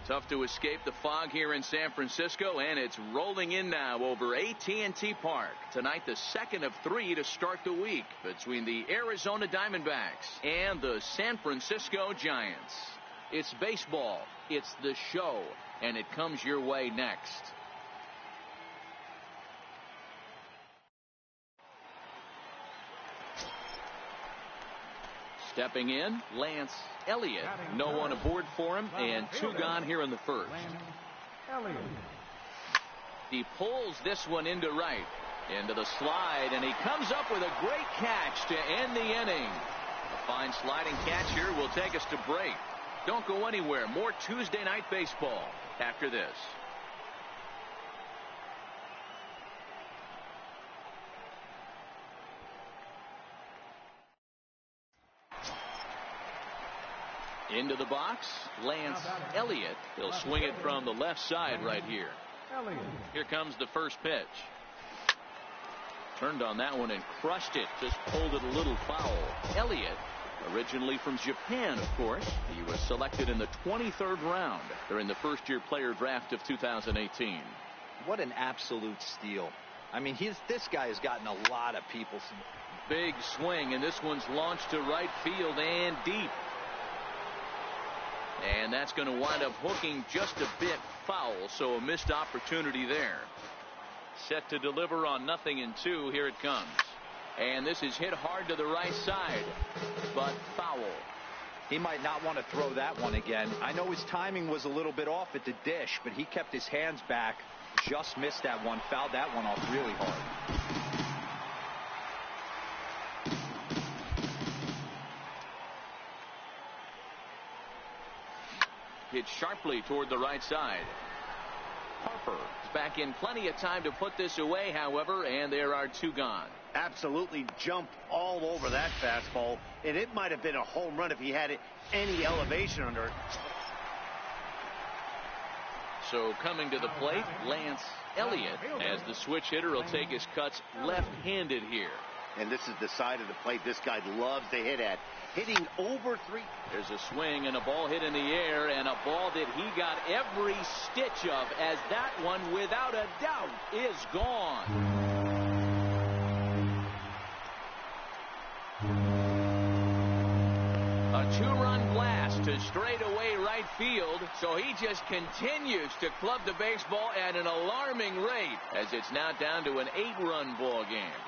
Tough to escape the fog here in San Francisco, and it's rolling in now over AT&T Park. Tonight, the second of 3 to start the week between the Arizona Diamondbacks and the San Francisco Giants. It's baseball, it's the show, and it comes your way next. Stepping in, Lance Elliott. No one aboard for him, and 2 gone here in the first. He pulls this one into right, into the slide, and he comes up with a great catch to end the inning. A fine sliding catch here will take us to break. Don't go anywhere. More Tuesday Night Baseball after this. Into the box, Lance Elliott. He'll swing it from the left side right here. Here comes the first pitch. Turned on that one and crushed it. Just pulled it a little foul. Elliott, originally from Japan, of course. He was selected in the 23rd round during the first-year player draft of 2018. What an absolute steal. I mean, this guy has gotten a lot of people. Big swing, and this one's launched to right field and deep. And that's going to wind up hooking just a bit foul, so a missed opportunity there. Set to deliver on 0-2. Here it comes. And this is hit hard to the right side, but foul. He might not want to throw that one again. I know his timing was a little bit off at the dish, but he kept his hands back, just missed that one, fouled that one off really hard. Hit sharply toward the right side. Harper is back in plenty of time to put this away, however, and there are 2 gone. Absolutely jumped all over that fastball, and it might have been a home run if he had any elevation under it. So coming to the plate, Lance Elliott, as the switch hitter, will take his cuts left-handed here. And this is the side of the plate this guy loves to hit at. Hitting over 3. There's a swing and a ball hit in the air, and a ball that he got every stitch of, as that one, without a doubt, is gone. A 2-run blast to straightaway right field, so he just continues to club the baseball at an alarming rate, as it's now down to an 8-run ball game.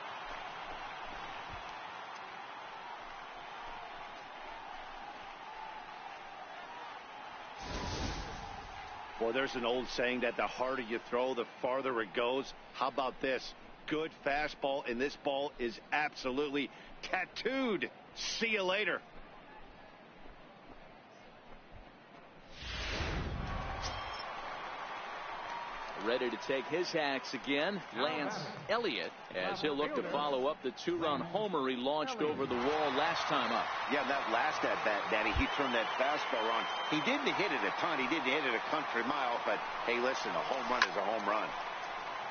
Well, there's an old saying that the harder you throw, the farther it goes. How about this? Good fastball, and this ball is absolutely tattooed. See you later. ready to take his hacks again. Lance Elliott, as he'll look to follow up the 2-run homer he launched over the wall last time up. Yeah, that last at bat, Danny, he turned that fastball on. He didn't hit it a ton. He didn't hit it a country mile. But, hey, listen, a home run is a home run.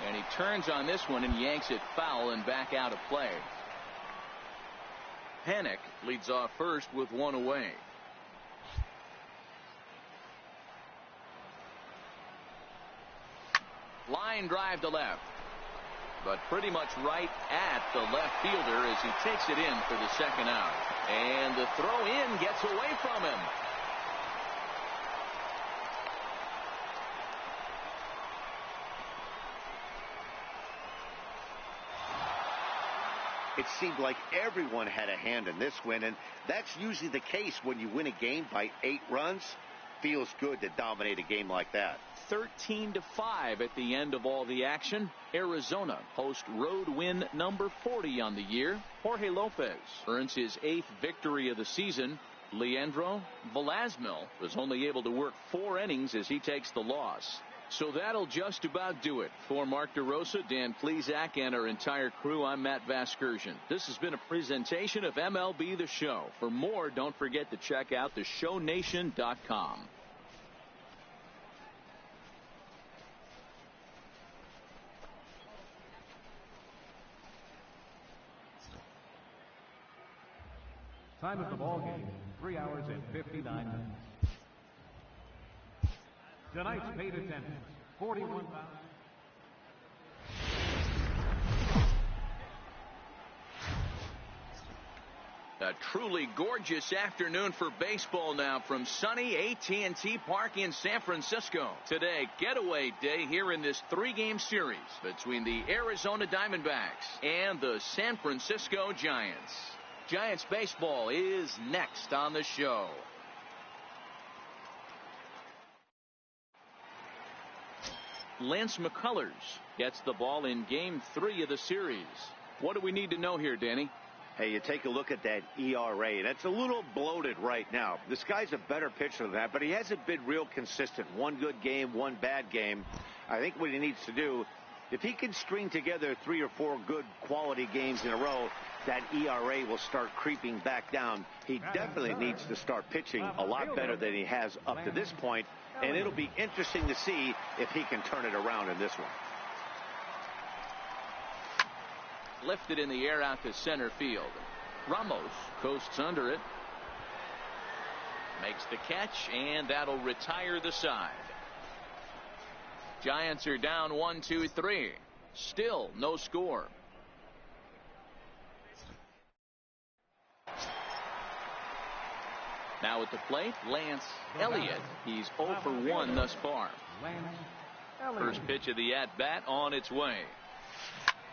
And he turns on this one and yanks it foul and back out of play. Panik leads off first with one away. Line drive to left, but pretty much right at the left fielder as he takes it in for the second out. And the throw in gets away from him. It seemed like everyone had a hand in this win, and that's usually the case when you win a game by 8 runs. Feels good to dominate a game like that. 13-5 at the end of all the action. Arizona post road win number 40 on the year. Jorge Lopez earns his 8th victory of the season. Leandro Velazquez was only able to work 4 innings as he takes the loss. So that'll just about do it. For Mark DeRosa, Dan Plesac, and our entire crew, I'm Matt Vasgersian. This has been a presentation of MLB The Show. For more, don't forget to check out theshownation.com. Time of the ball game, 3 hours and 59 minutes. Tonight's paid attendance, 41,000. A truly gorgeous afternoon for baseball now from sunny AT&T Park in San Francisco. Today, getaway day here in this 3-game series between the Arizona Diamondbacks and the San Francisco Giants. Giants baseball is next on the show. Lance McCullers gets the ball in Game 3 of the series. What do we need to know here, Danny? Hey, you take a look at that ERA, and it's a little bloated right now. This guy's a better pitcher than that, but he hasn't been real consistent. One good game, one bad game. I think what he needs to do, if he can string together 3 or 4 good quality games in a row, that ERA will start creeping back down. He definitely needs to start pitching a lot better than he has up to this point, and it'll be interesting to see if he can turn it around in this one. Lifted in the air out to center field. Ramos coasts under it. Makes the catch, and that'll retire the side. Giants are down 1-2-3. Still no score. Now at the plate, Lance Elliott. He's 0 for 1 thus far. First pitch of the at-bat on its way.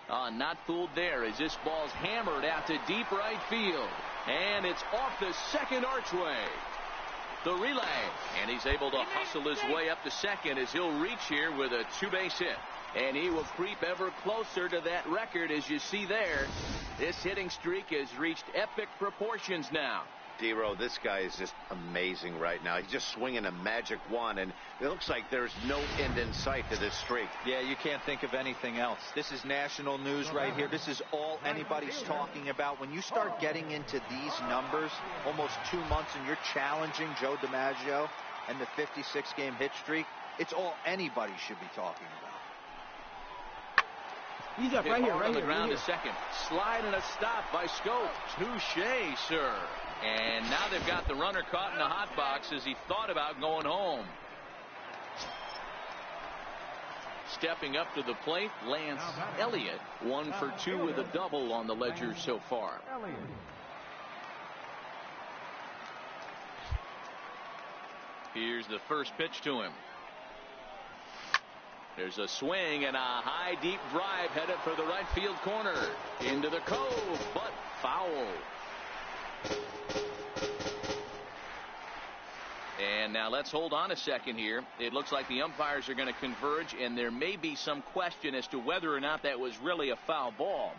Not fooled there as this ball's hammered out to deep right field. And it's off the second archway. The relay. And he's able to hustle his way up to second as he'll reach here with a 2-base hit. And he will creep ever closer to that record as you see there. This hitting streak has reached epic proportions now. D-Row, this guy is just amazing right now. He's just swinging a magic wand, and it looks like there's no end in sight to this streak. Yeah, you can't think of anything else. This is national news right here. This is all anybody's talking about. When you start getting into these numbers, almost 2 months, and you're challenging Joe DiMaggio and the 56-game hit streak, it's all anybody should be talking about. He's up right here, right on the here. ground to second. Slide and a stop by Schoop. Touche, sir. And now they've got the runner caught in the hot box as he thought about going home. Stepping up to the plate, Lance Elliott, 1 for 2 with a double on the ledger so far. Here's the first pitch to him. There's a swing and a high deep drive headed for the right field corner. Into the cove, but foul. And now let's hold on a second here. It looks like the umpires are going to converge, and there may be some question as to whether or not that was really a foul ball.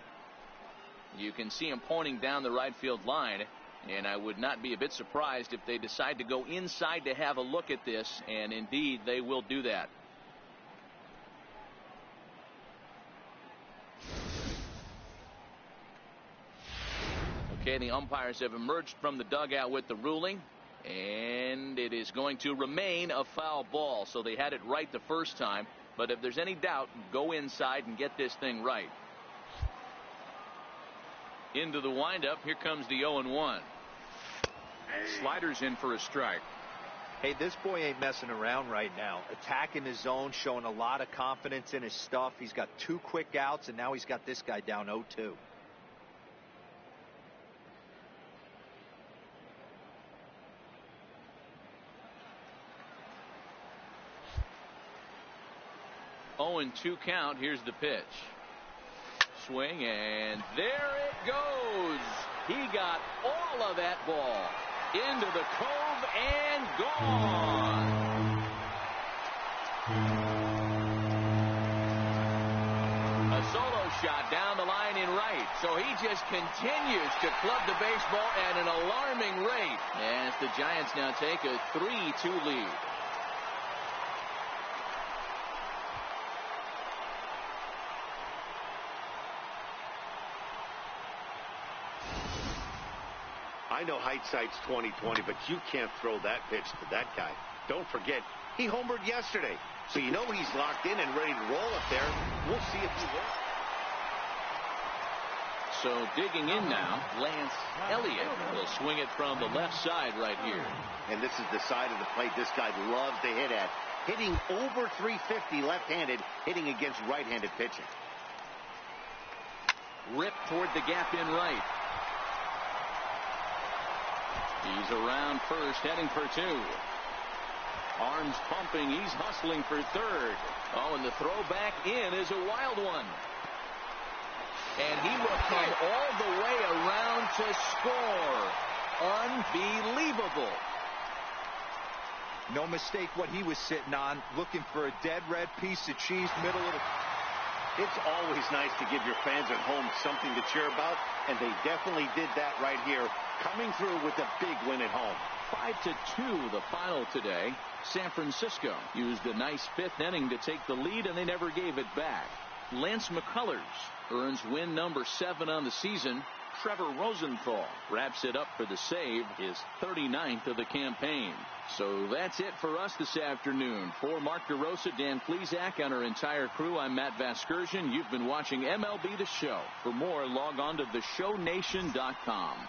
You can see him pointing down the right field line, and I would not be a bit surprised if they decide to go inside to have a look at this, and indeed they will do that. Okay, the umpires have emerged from the dugout with the ruling, and it is going to remain a foul ball. So they had it right the first time, but if there's any doubt, go inside and get this thing right. Into the windup, here comes the 0-1. Sliders in for a strike. Hey, this boy ain't messing around right now. Attacking his zone, showing a lot of confidence in his stuff. He's got 2 quick outs, and now he's got this guy down 0-2. Oh, and 2 count. Here's the pitch. Swing, and there it goes. He got all of that ball into the cove and gone. A solo shot down the line in right. So he just continues to club the baseball at an alarming rate as the Giants now take a 3-2 lead. I know hindsight's 20/20, but you can't throw that pitch to that guy. Don't forget, he homered yesterday, so you know he's locked in and ready to roll up there. We'll see if he will. So digging in now, Lance Elliott will swing it from the left side right here. And this is the side of the plate this guy loves to hit at. Hitting over 350 left-handed, hitting against right-handed pitching. Ripped toward the gap in right. He's around first, heading for 2. Arms pumping. He's hustling for third. Oh, and the throw back in is a wild one. And he will come all the way around to score. Unbelievable. No mistake what he was sitting on, looking for a dead red piece of cheese, middle of the... It's always nice to give your fans at home something to cheer about, and they definitely did that right here, coming through with a big win at home. 5-2 the final today. San Francisco used a nice 5th inning to take the lead, and they never gave it back. Lance McCullers earns win number 7 on the season. Trevor Rosenthal wraps it up for the save, his 39th of the campaign. So that's it for us this afternoon. For Mark DeRosa, Dan Plesac, and our entire crew, I'm Matt Vasgersian. You've been watching MLB The Show. For more, log on to theshownation.com.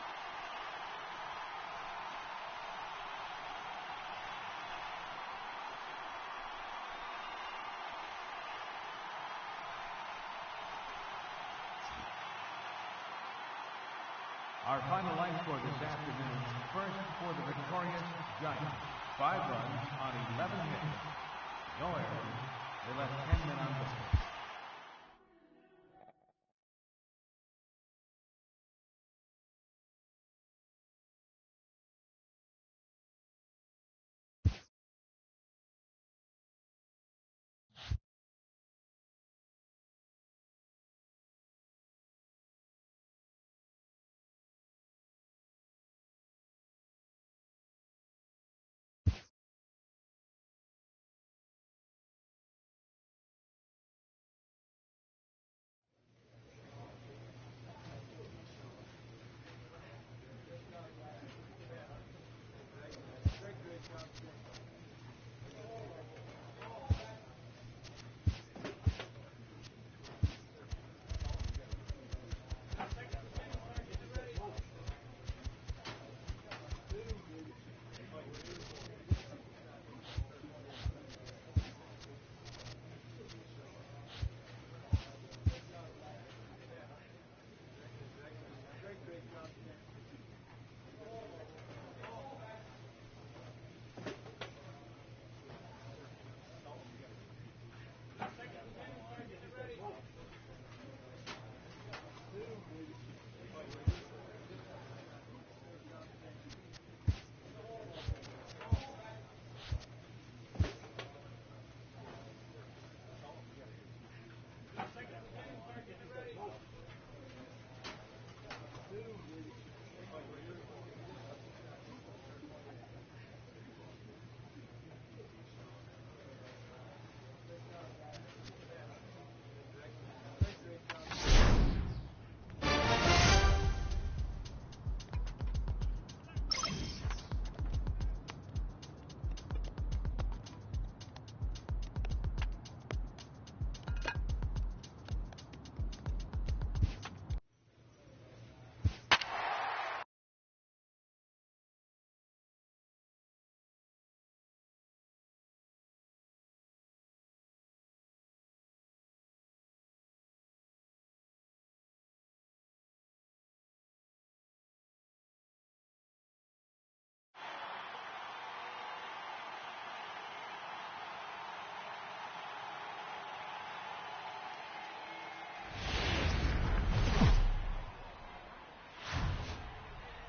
Our final line score this afternoon, first for the victorious Giants, 5 runs on 11 hits. No errors. They left 10 men on base.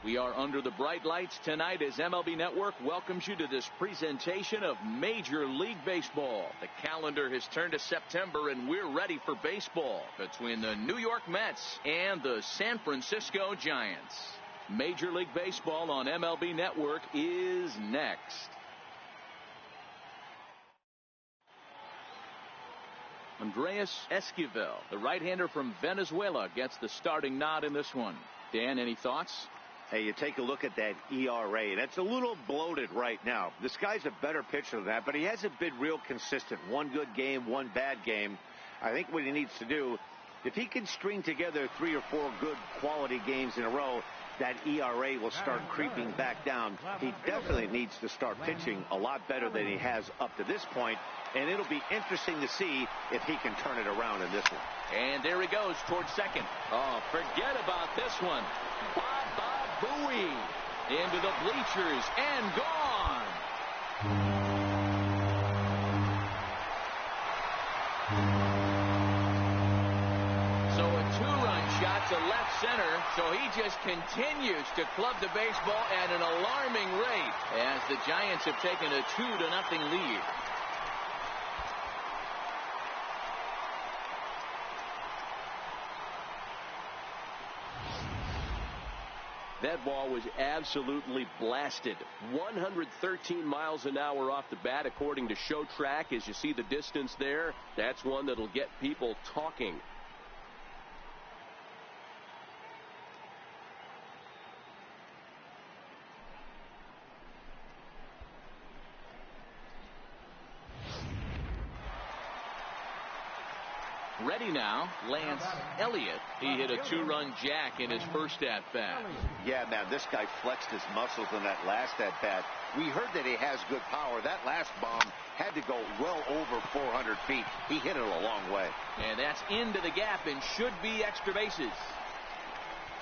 We are under the bright lights tonight as MLB Network welcomes you to this presentation of Major League Baseball. The calendar has turned to September and we're ready for baseball between the New York Mets and the San Francisco Giants. Major League Baseball on MLB Network is next. Andrés Esquivel, the right-hander from Venezuela, gets the starting nod in this one. Dan, any thoughts? Hey, you take a look at that ERA, and it's a little bloated right now. This guy's a better pitcher than that, but he hasn't been real consistent. One good game, one bad game. I think what he needs to do, if he can string together 3 or 4 good quality games in a row, that ERA will start creeping back down. He definitely needs to start pitching a lot better than he has up to this point, and it'll be interesting to see if he can turn it around in this one. And there he goes towards second. Oh, forget about this one. Baba Booey into the bleachers and gone. So a 2-run shot to left center. So he just continues to club the baseball at an alarming rate as the Giants have taken a 2-0 lead. That ball was absolutely blasted. 113 miles an hour off the bat, according to ShowTrack. As you see the distance there, that's one that'll get people talking. Ready now, Lance Elliott. He hit a 2-run jack in his first at-bat. Yeah, man, this guy flexed his muscles in that last at-bat. We heard that he has good power. That last bomb had to go well over 400 feet. He hit it a long way. And that's into the gap and should be extra bases.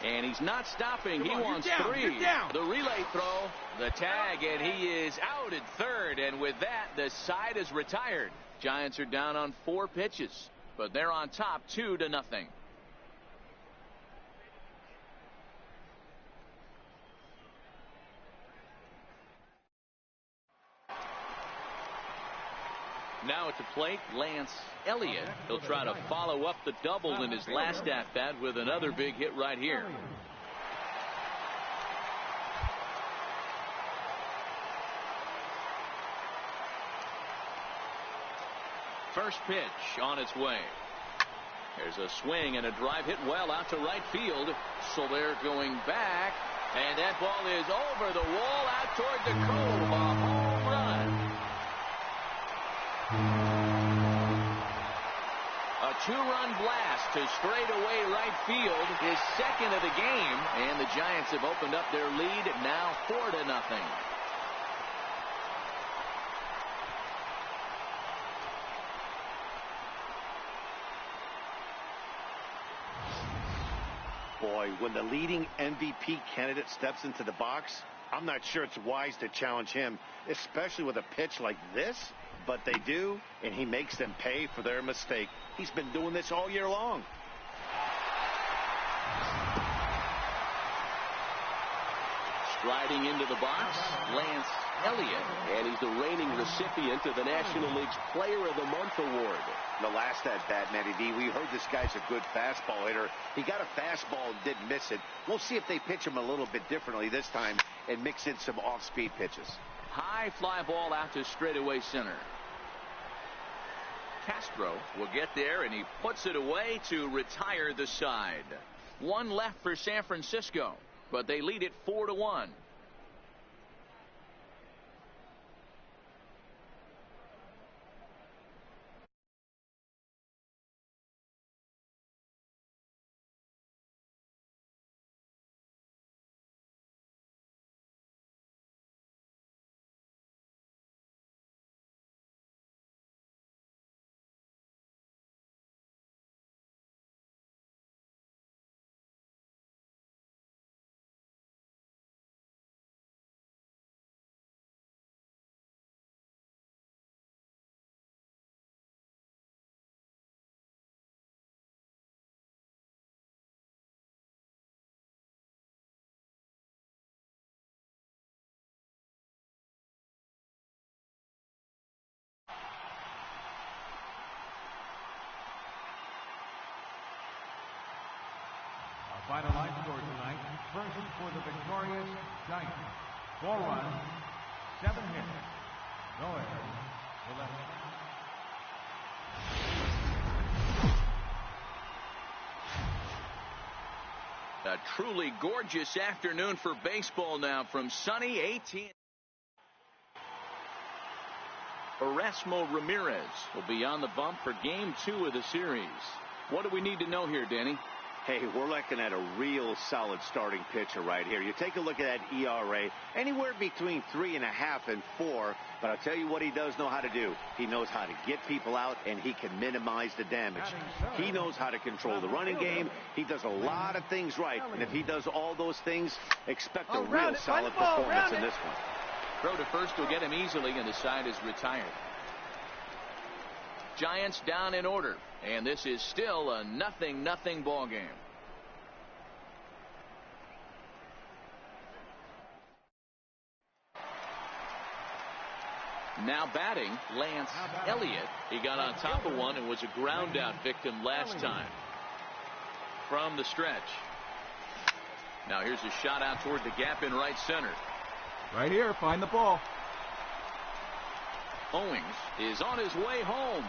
And he's not stopping. He wants 3. The relay throw, the tag, and he is out at third. And with that, the side is retired. Giants are down on 4 pitches. But they're on top 2-0. Now at the plate, Lance Elliott. He'll try to follow up the double in his last at-bat with another big hit right here. First pitch on its way. There's a swing and a drive hit well out to right field. So they're going back. And that ball is over the wall out toward the cove. A home run. A 2-run blast to straightaway right field. His second of the game. And the Giants have opened up their lead now 4-0. Boy, when the leading MVP candidate steps into the box, I'm not sure it's wise to challenge him, especially with a pitch like this. But they do, and he makes them pay for their mistake. He's been doing this all year long. Striding into the box, Lance Elliott. And he's the reigning recipient of the National League's Player of the Month award. The last at-bat, Matty D, we heard this guy's a good fastball hitter. He got a fastball and didn't miss it. We'll see if they pitch him a little bit differently this time and mix in some off-speed pitches. High fly ball out to straightaway center. Castro will get there, and he puts it away to retire the side. 1 left for San Francisco, but they lead it 4-1. Final line score tonight. First for the victorious Giants. 4 runs, 7 hits, no errors, 11. A truly gorgeous afternoon for baseball now from sunny 18. Erasmo Ramirez will be on the bump for game 2 of the series. What do we need to know here, Danny? Hey, we're looking at a real solid starting pitcher right here. You take a look at that ERA, anywhere between 3.5 and 4. But I'll tell you what he does know how to do. He knows how to get people out, and he can minimize the damage. He knows how to control the running game. He does a lot of things right. And if he does all those things, expect a real solid performance in this one. Throw to first will get him easily, and the side is retired. Giants down in order, and this is still a 0-0 ball game. Now batting, Lance Elliott. He got on top of one and was a ground out victim last time. From the stretch. Now here's a shot out toward the gap in right center. Right here, find the ball. Owings is on his way home.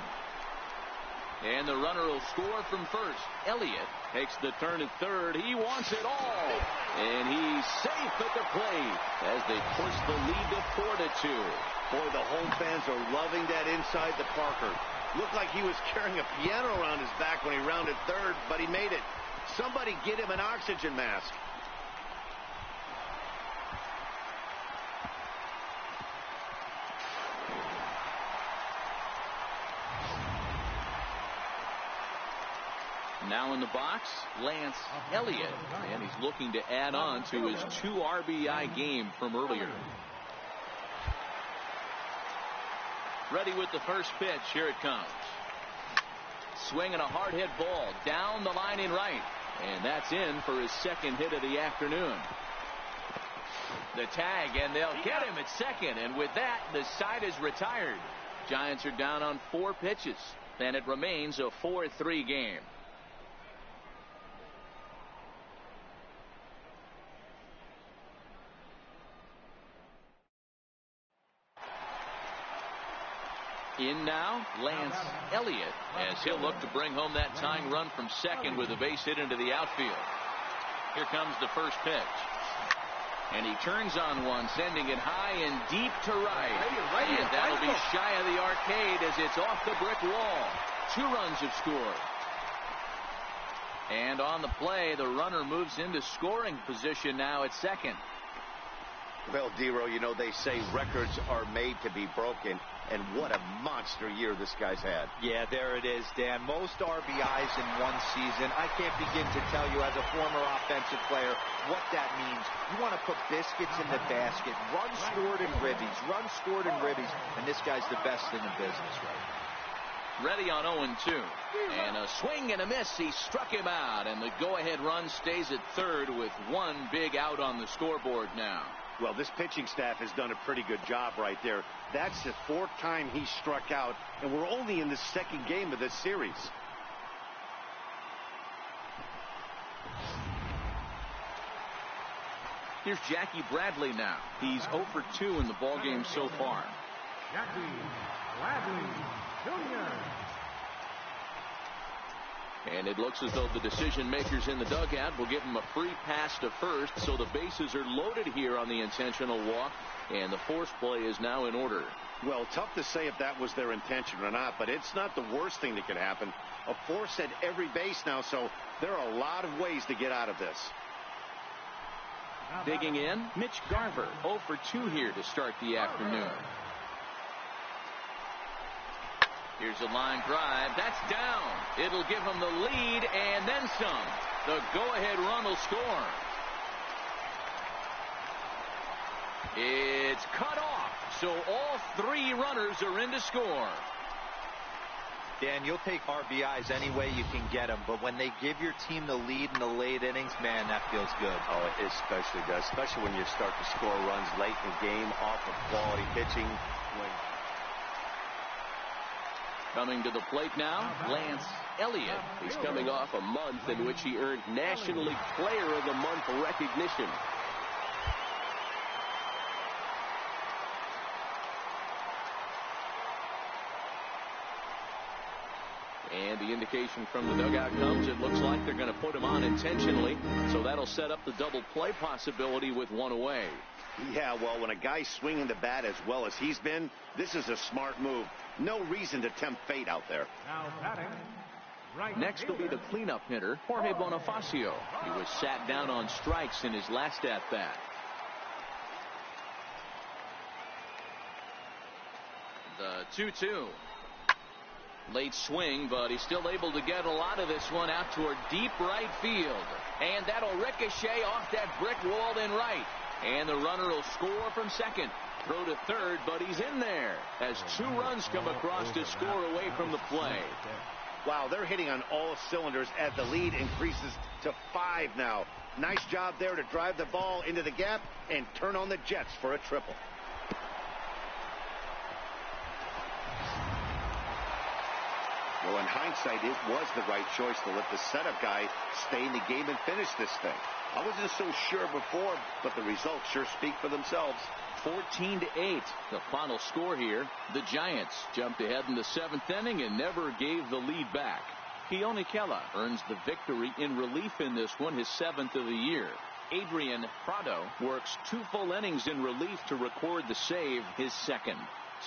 And the runner will score from first. Elliott takes the turn at third. He wants it all. And he's safe at the plate as they push the lead to 4-2. Boy, the home fans are loving that inside the Parker. Looked like he was carrying a piano around his back when he rounded third, but he made it. Somebody get him an oxygen mask. Now in the box, Lance Elliott, and he's looking to add on to his 2 RBI game from earlier. Ready with the first pitch. Here it comes. Swinging a hard hit ball down the line in right, and that's in for his second hit of the afternoon. The tag, and they'll get him at second, and with that, the side is retired. Giants are down on 4 pitches, and it remains a 4-3 game. In now, Lance Elliott, as he'll look to bring home that tying run from second with a base hit into the outfield. Here comes the first pitch. And he turns on one, sending it high and deep to right. And that'll be shy of the arcade as it's off the brick wall. 2 runs have scored. And on the play, the runner moves into scoring position now at second. Well, Dero, you know, they say records are made to be broken, and what a monster year this guy's had. Yeah, there it is, Dan. Most RBIs in one season. I can't begin to tell you as a former offensive player what that means. You want to put biscuits in the basket. Runs scored in ribbies. Runs scored in ribbies. And this guy's the best in the business right now. Ready on 0-2. And a swing and a miss. He struck him out, and the go-ahead run stays at third with 1 big out on the scoreboard now. Well, this pitching staff has done a pretty good job right there. That's the 4th time he struck out, and we're only in the 2nd game of this series. Here's Jackie Bradley now. He's 0 for 2 in the ballgame so far. Jackie Bradley Jr. And it looks as though the decision makers in the dugout will give him a free pass to first, so the bases are loaded here on the intentional walk, and the force play is now in order. Well, tough to say if that was their intention or not, but it's not the worst thing that could happen. A force at every base now, so there are a lot of ways to get out of this. Digging in, Mitch Garver, 0 for 2 here to start the afternoon. Here's a line drive. That's down. It'll give him the lead and then some. The go-ahead run will score. It's cut off, so all 3 runners are in to score. Dan, you'll take RBIs any way you can get them, but when they give your team the lead in the late innings, man, that feels good. Oh, it especially does, especially when you start to score runs late in the game off of quality pitching. Coming to the plate now, Lance Elliott. He's coming off a month in which he earned National League Player of the Month recognition. And the indication from the dugout comes, it looks like they're going to put him on intentionally, so that'll set up the double play possibility with one away. Yeah, well, when a guy's swinging the bat as well as he's been, this is a smart move. No reason to tempt fate out there. Now batting, right Next will be the cleanup hitter, Jorge Bonifacio. He was sat down on strikes in his last at-bat. The 2-2. Late swing, but he's still able to get a lot of this one out toward deep right field. And that'll ricochet off that brick wall in right. And the runner will score from second. Throw to third, but he's in there as 2 runs come across to score away from the play. Wow, they're hitting on all cylinders as the lead increases to 5 now. Nice job there to drive the ball into the gap and turn on the Jets for a triple. Well, in hindsight, it was the right choice to let the setup guy stay in the game and finish this thing. I wasn't so sure before, but the results sure speak for themselves. 14-8, the final score here. The Giants jumped ahead in the 7th inning and never gave the lead back. Keone Kela earns the victory in relief in this one, his 7th of the year. Adrian Prado works 2 full innings in relief to record the save, his 2nd.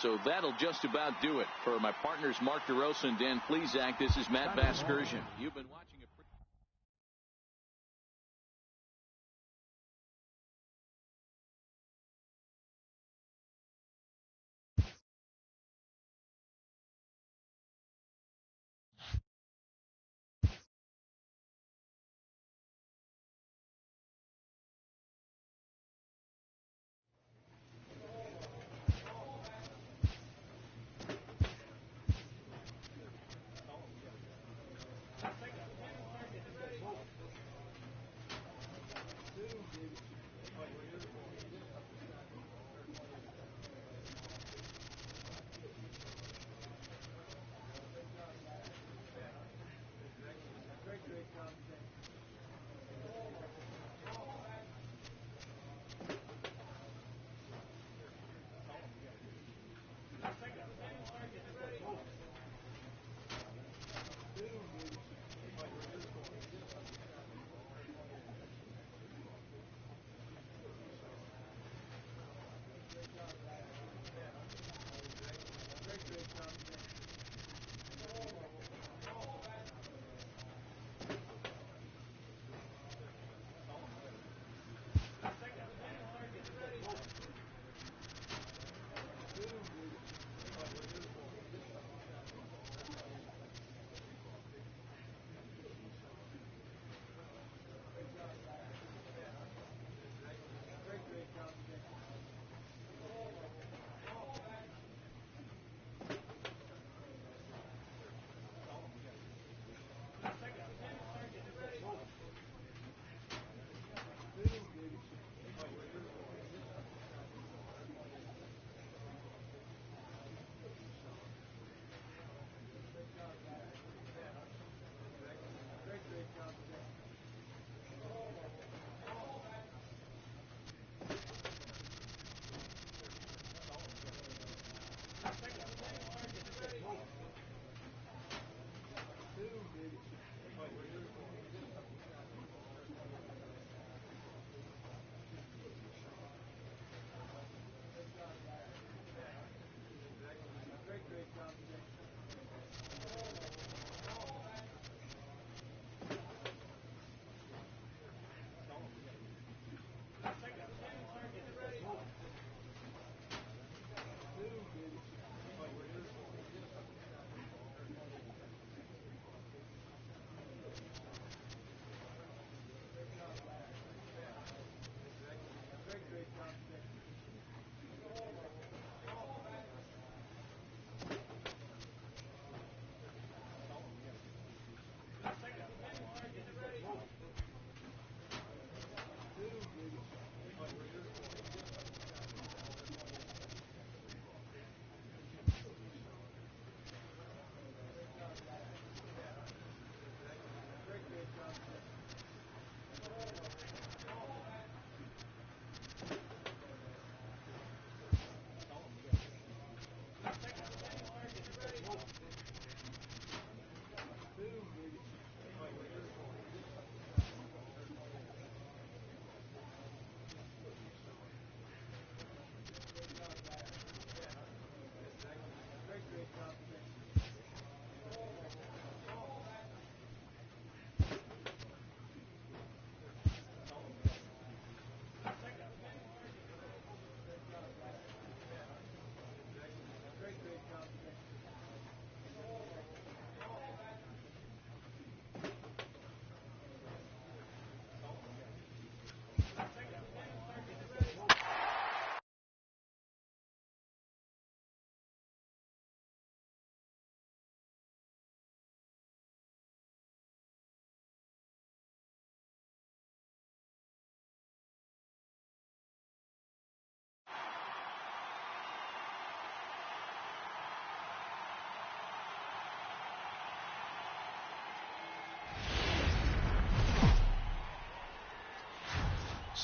So that'll just about do it. For my partners Mark DeRosa and Dan Plesac, this is Matt Vasgersian. You've been watching.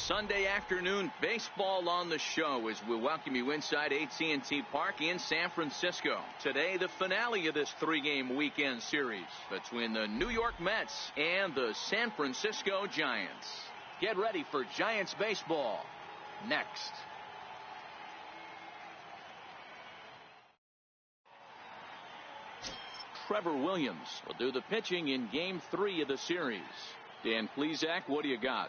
Sunday afternoon baseball on the show as we welcome you inside AT&T Park in San Francisco. Today, the finale of this three-game weekend series between the New York Mets and the San Francisco Giants. Get ready for Giants baseball next. Trevor Williams will do the pitching in Game 3 of the series. Dan Plesac, what do you got?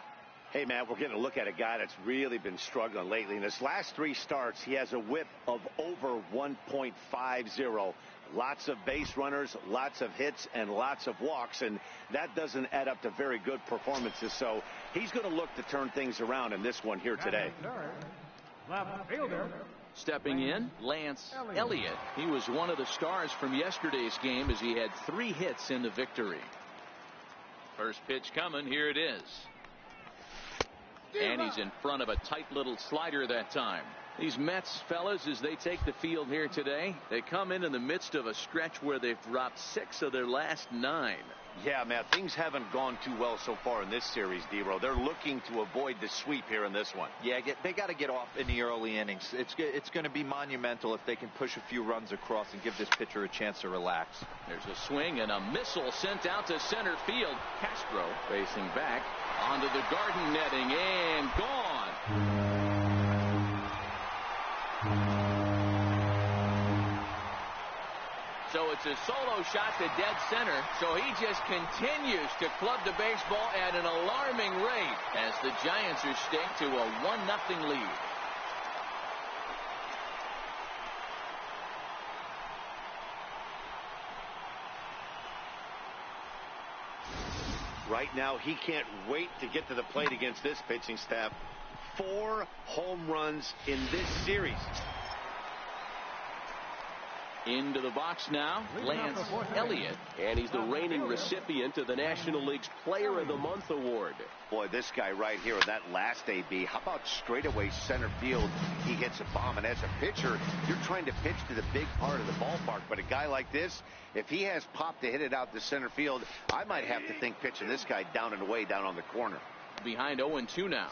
Hey, Matt, we're getting a look at a guy that's really been struggling lately. In his last 3 starts, he has a whip of over 1.50. Lots of base runners, lots of hits, and lots of walks, and that doesn't add up to very good performances. So he's going to look to turn things around in this one here today. Left fielder. Stepping in, Lance Elliott. He was one of the stars from yesterday's game as he had 3 hits in the victory. First pitch coming, here it is. And he's in front of a tight little slider that time. These Mets fellas, as they take the field here today, they come in the midst of a stretch where they've dropped 6 of their last 9. Yeah, Matt, things haven't gone too well so far in this series, D-Row. They're looking to avoid the sweep here in this one. Yeah, they got to get off in the early innings. It's going to be monumental if they can push a few runs across and give this pitcher a chance to relax. There's a swing and a missile sent out to center field. Castro facing back onto the garden netting and gone. So it's a solo shot to dead center. So he just continues to club the baseball at an alarming rate as the Giants are staked to a 1-0 lead. Right now, he can't wait to get to the plate against this pitching staff. 4 home runs in this series. Into the box now, Lance Elliott. And he's the reigning recipient of the National League's Player of the Month award. Boy, this guy right here in that last AB, how about straightaway center field? He hits a bomb, and as a pitcher, you're trying to pitch to the big part of the ballpark. But a guy like this, if he has pop to hit it out to center field, I might have to think pitching this guy down and away down on the corner. Behind 0-2 now.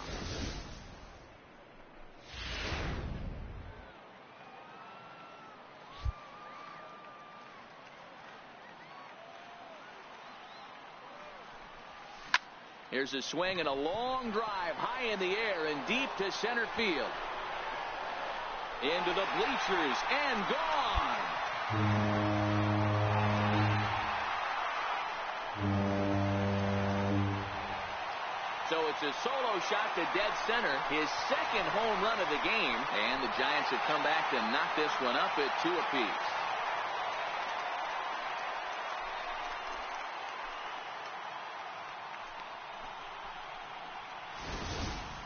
Here's a swing and a long drive high in the air and deep to center field. Into the bleachers and gone. So it's a solo shot to dead center, his second home run of the game, and the Giants have come back to knock this one up at 2 apiece.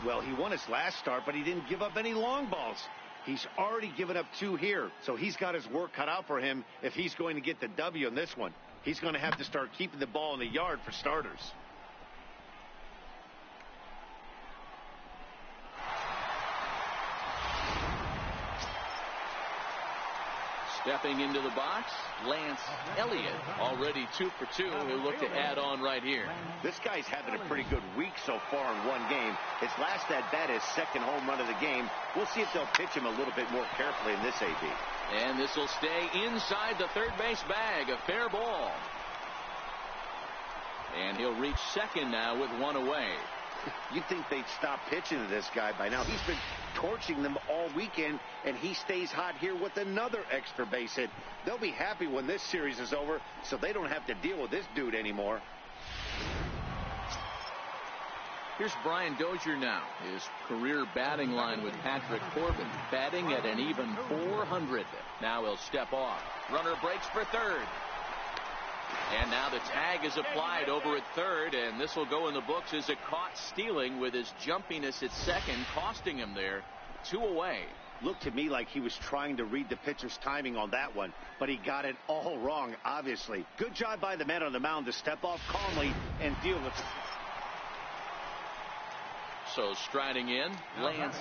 Well, he won his last start, but he didn't give up any long balls. He's already given up 2 here, so he's got his work cut out for him if he's going to get the W in this one. He's going to have to start keeping the ball in the yard for starters. Stepping into the box, Lance Elliott, already 2 for 2. He'll look to add on right here. This guy's having a pretty good week so far in one game. His last at-bat is second home run of the game. We'll see if they'll pitch him a little bit more carefully in this AB. And this will stay inside the third base bag. A fair ball. And he'll reach second now with 1 away. You'd think they'd stop pitching to this guy by now. He's been torching them all weekend, and he stays hot here with another extra base hit. They'll be happy when this series is over, so they don't have to deal with this dude anymore. Here's Brian Dozier now. His career batting line with Patrick Corbin, batting at an even .400. Now he'll step off. Runner breaks for third. And now the tag is applied over at third, and this will go in the books as a caught stealing with his jumpiness at second, costing him there. 2 away. Looked to me like he was trying to read the pitcher's timing on that one, but he got it all wrong, obviously. Good job by the man on the mound to step off calmly and deal with it. So striding in, Lance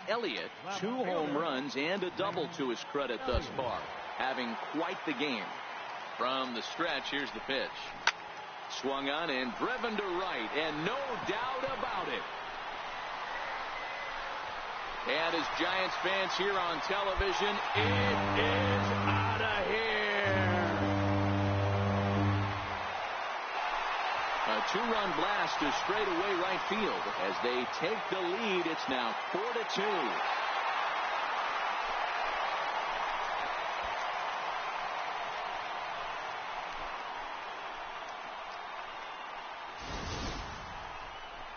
Elliott, 2 home runs and a double to his credit thus far, having quite the game. From the stretch, here's the pitch. Swung on and driven to right, and no doubt about it. And as Giants fans here on television, it is out of here. A 2-run blast to straightaway right field. As they take the lead, it's now 4-2.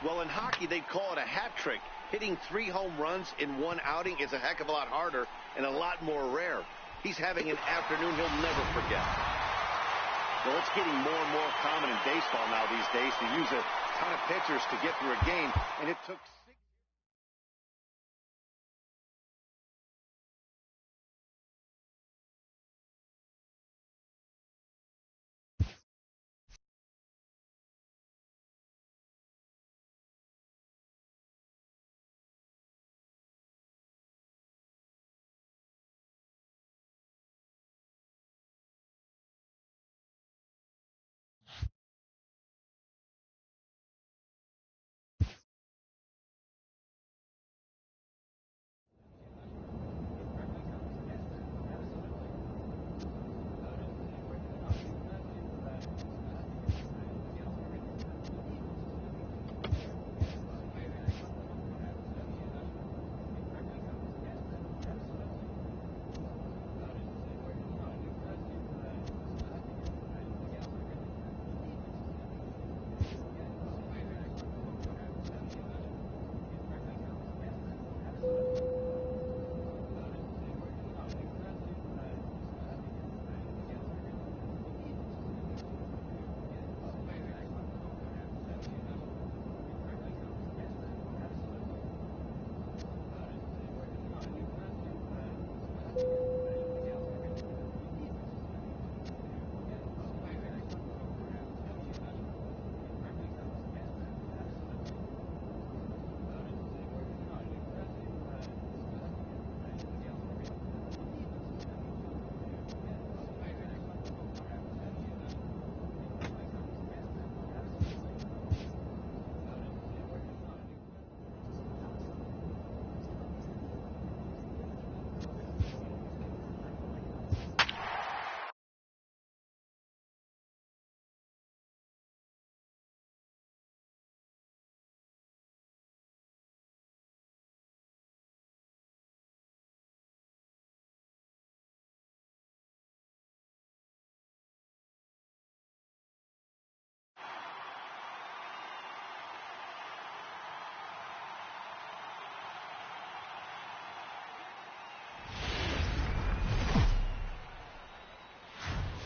Well, in hockey, they'd call it a hat trick. Hitting 3 home runs in one outing is a heck of a lot harder and a lot more rare. He's having an afternoon he'll never forget. Well, it's getting more and more common in baseball now these days to use a ton of pitchers to get through a game, and it took 6.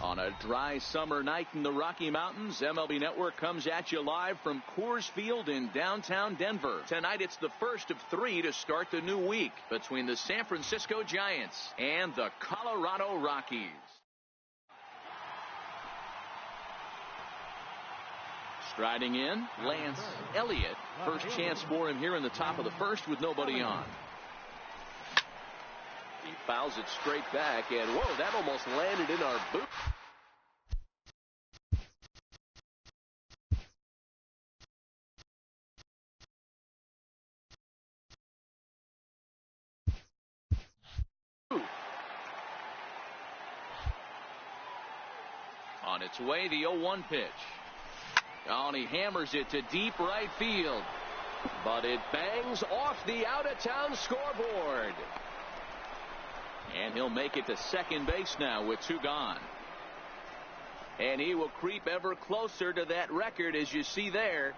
On a dry summer night in the Rocky Mountains, MLB Network comes at you live from Coors Field in downtown Denver. Tonight it's the first of 3 to start the new week between the San Francisco Giants and the Colorado Rockies. Striding in, Lance Elliott. First chance for him here in the top of the first with nobody on. He fouls it straight back, and whoa, that almost landed in our boot. On its way, the 0-1 pitch. Oh, and he hammers it to deep right field. But it bangs off the out-of-town scoreboard. And he'll make it to second base now with 2 gone. And he will creep ever closer to that record, as you see there.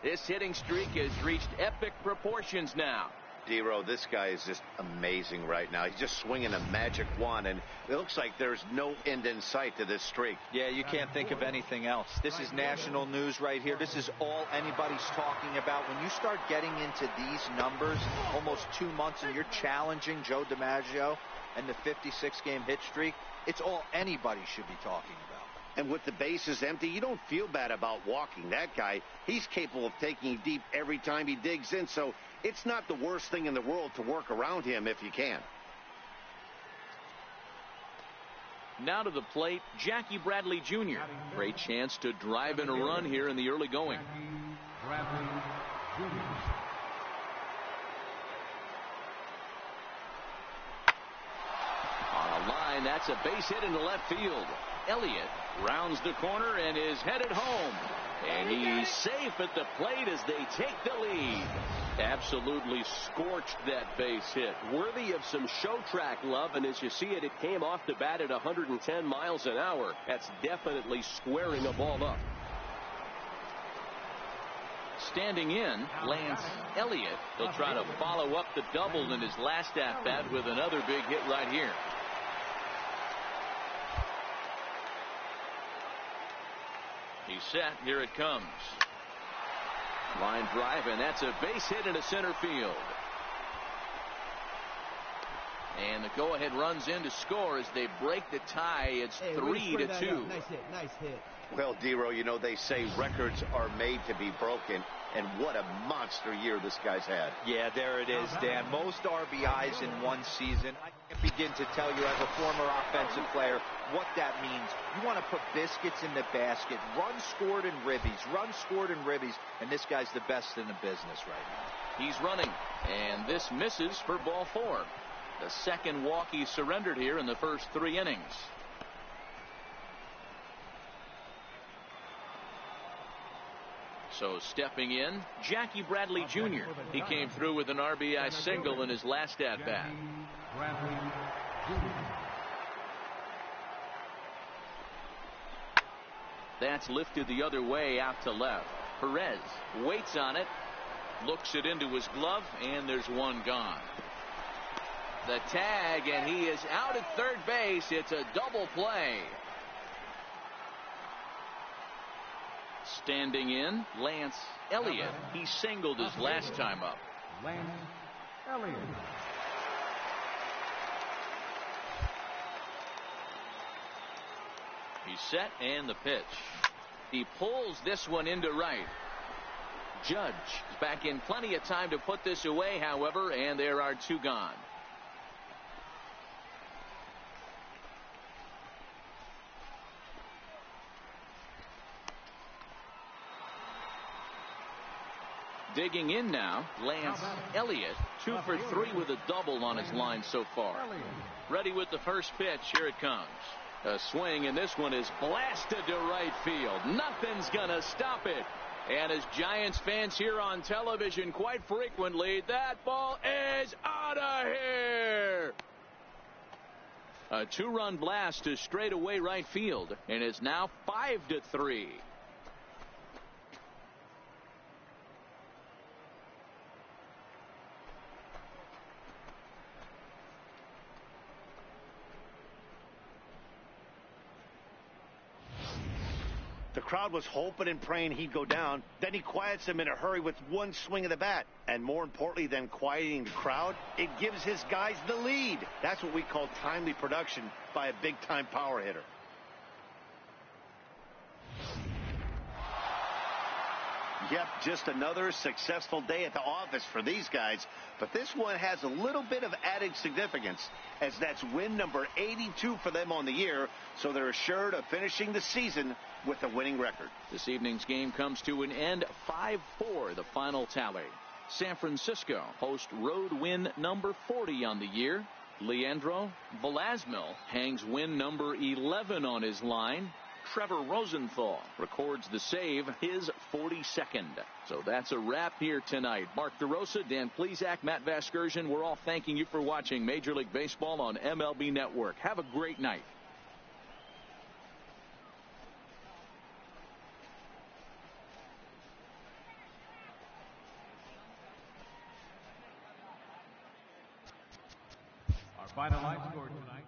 This hitting streak has reached epic proportions now. Dero, this guy is just amazing right now. He's just swinging a magic wand, and it looks like there's no end in sight to this streak. Yeah, you can't think of anything else. This is national news right here. This is all anybody's talking about. When you start getting into these numbers, almost 2 months, and you're challenging Joe DiMaggio and the 56-game hit streak, it's all anybody should be talking about. And with the bases empty, you don't feel bad about walking that guy. He's capable of taking you deep every time he digs in, so it's not the worst thing in the world to work around him if you can. Now to the plate, Jackie Bradley Jr. Great chance to drive in a run here in the early going. Bradley Jr. On a line, that's a base hit into left field. Elliott rounds the corner and is headed home. And he's safe at the plate as they take the lead. Absolutely scorched that base hit. Worthy of some show track love, and as you see it, it came off the bat at 110 miles an hour. That's definitely squaring a ball up. Standing in, Lance Elliott. He'll try to follow up the double in his last at-bat with another big hit right here. He's set. Here it comes. Line drive, and that's a base hit into center field. And the go-ahead runs in to score as they break the tie. It's 3-2. Nice hit. Nice hit. Well, Dero, you know, they say records are made to be broken, and what a monster year this guy's had. Yeah, there it is, Dan. Most RBIs in one season. I can't begin to tell you as a former offensive player what that means. You want to put biscuits in the basket. Runs scored in ribbies. Runs scored in ribbies. And this guy's the best in the business right now. He's running, and this misses for ball 4. The second walk he surrendered here in the first 3 innings. So stepping in, Jackie Bradley Jr. He came through with an RBI single in his last at-bat. Bradley Jr. That's lifted the other way out to left. Perez waits on it, looks it into his glove, and there's one gone. The tag, and he is out at third base. It's a double play. Standing in, Lance Elliott. He singled his last time up. Lance Elliott. He's set, and the pitch. He pulls this one into right. Judge is back in plenty of time to put this away, however, and there are 2 gone. Digging in now, Lance Elliott, 2 for 3 with a double on his line so far. Ready with the first pitch. Here it comes. A swing, and this one is blasted to right field. Nothing's gonna stop it. And as Giants fans hear on television quite frequently, that ball is out of here. A 2-run blast to straightaway right field, and it's now 5-3. The crowd was hoping and praying he'd go down. Then he quiets them in a hurry with one swing of the bat. And more importantly than quieting the crowd, it gives his guys the lead. That's what we call timely production by a big-time power hitter. Yep, just another successful day at the office for these guys. But this one has a little bit of added significance, as that's win number 82 for them on the year, so they're assured of finishing the season with a winning record. This evening's game comes to an end, 5-4, the final tally. San Francisco hosts road win number 40 on the year. Leandro Velazquez hangs win number 11 on his line. Trevor Rosenthal records the save, his 42nd. So that's a wrap here tonight. Mark DeRosa, Dan Plesac, Matt Vasgersian, we're all thanking you for watching Major League Baseball on MLB Network. Have a great night. Our final line score tonight.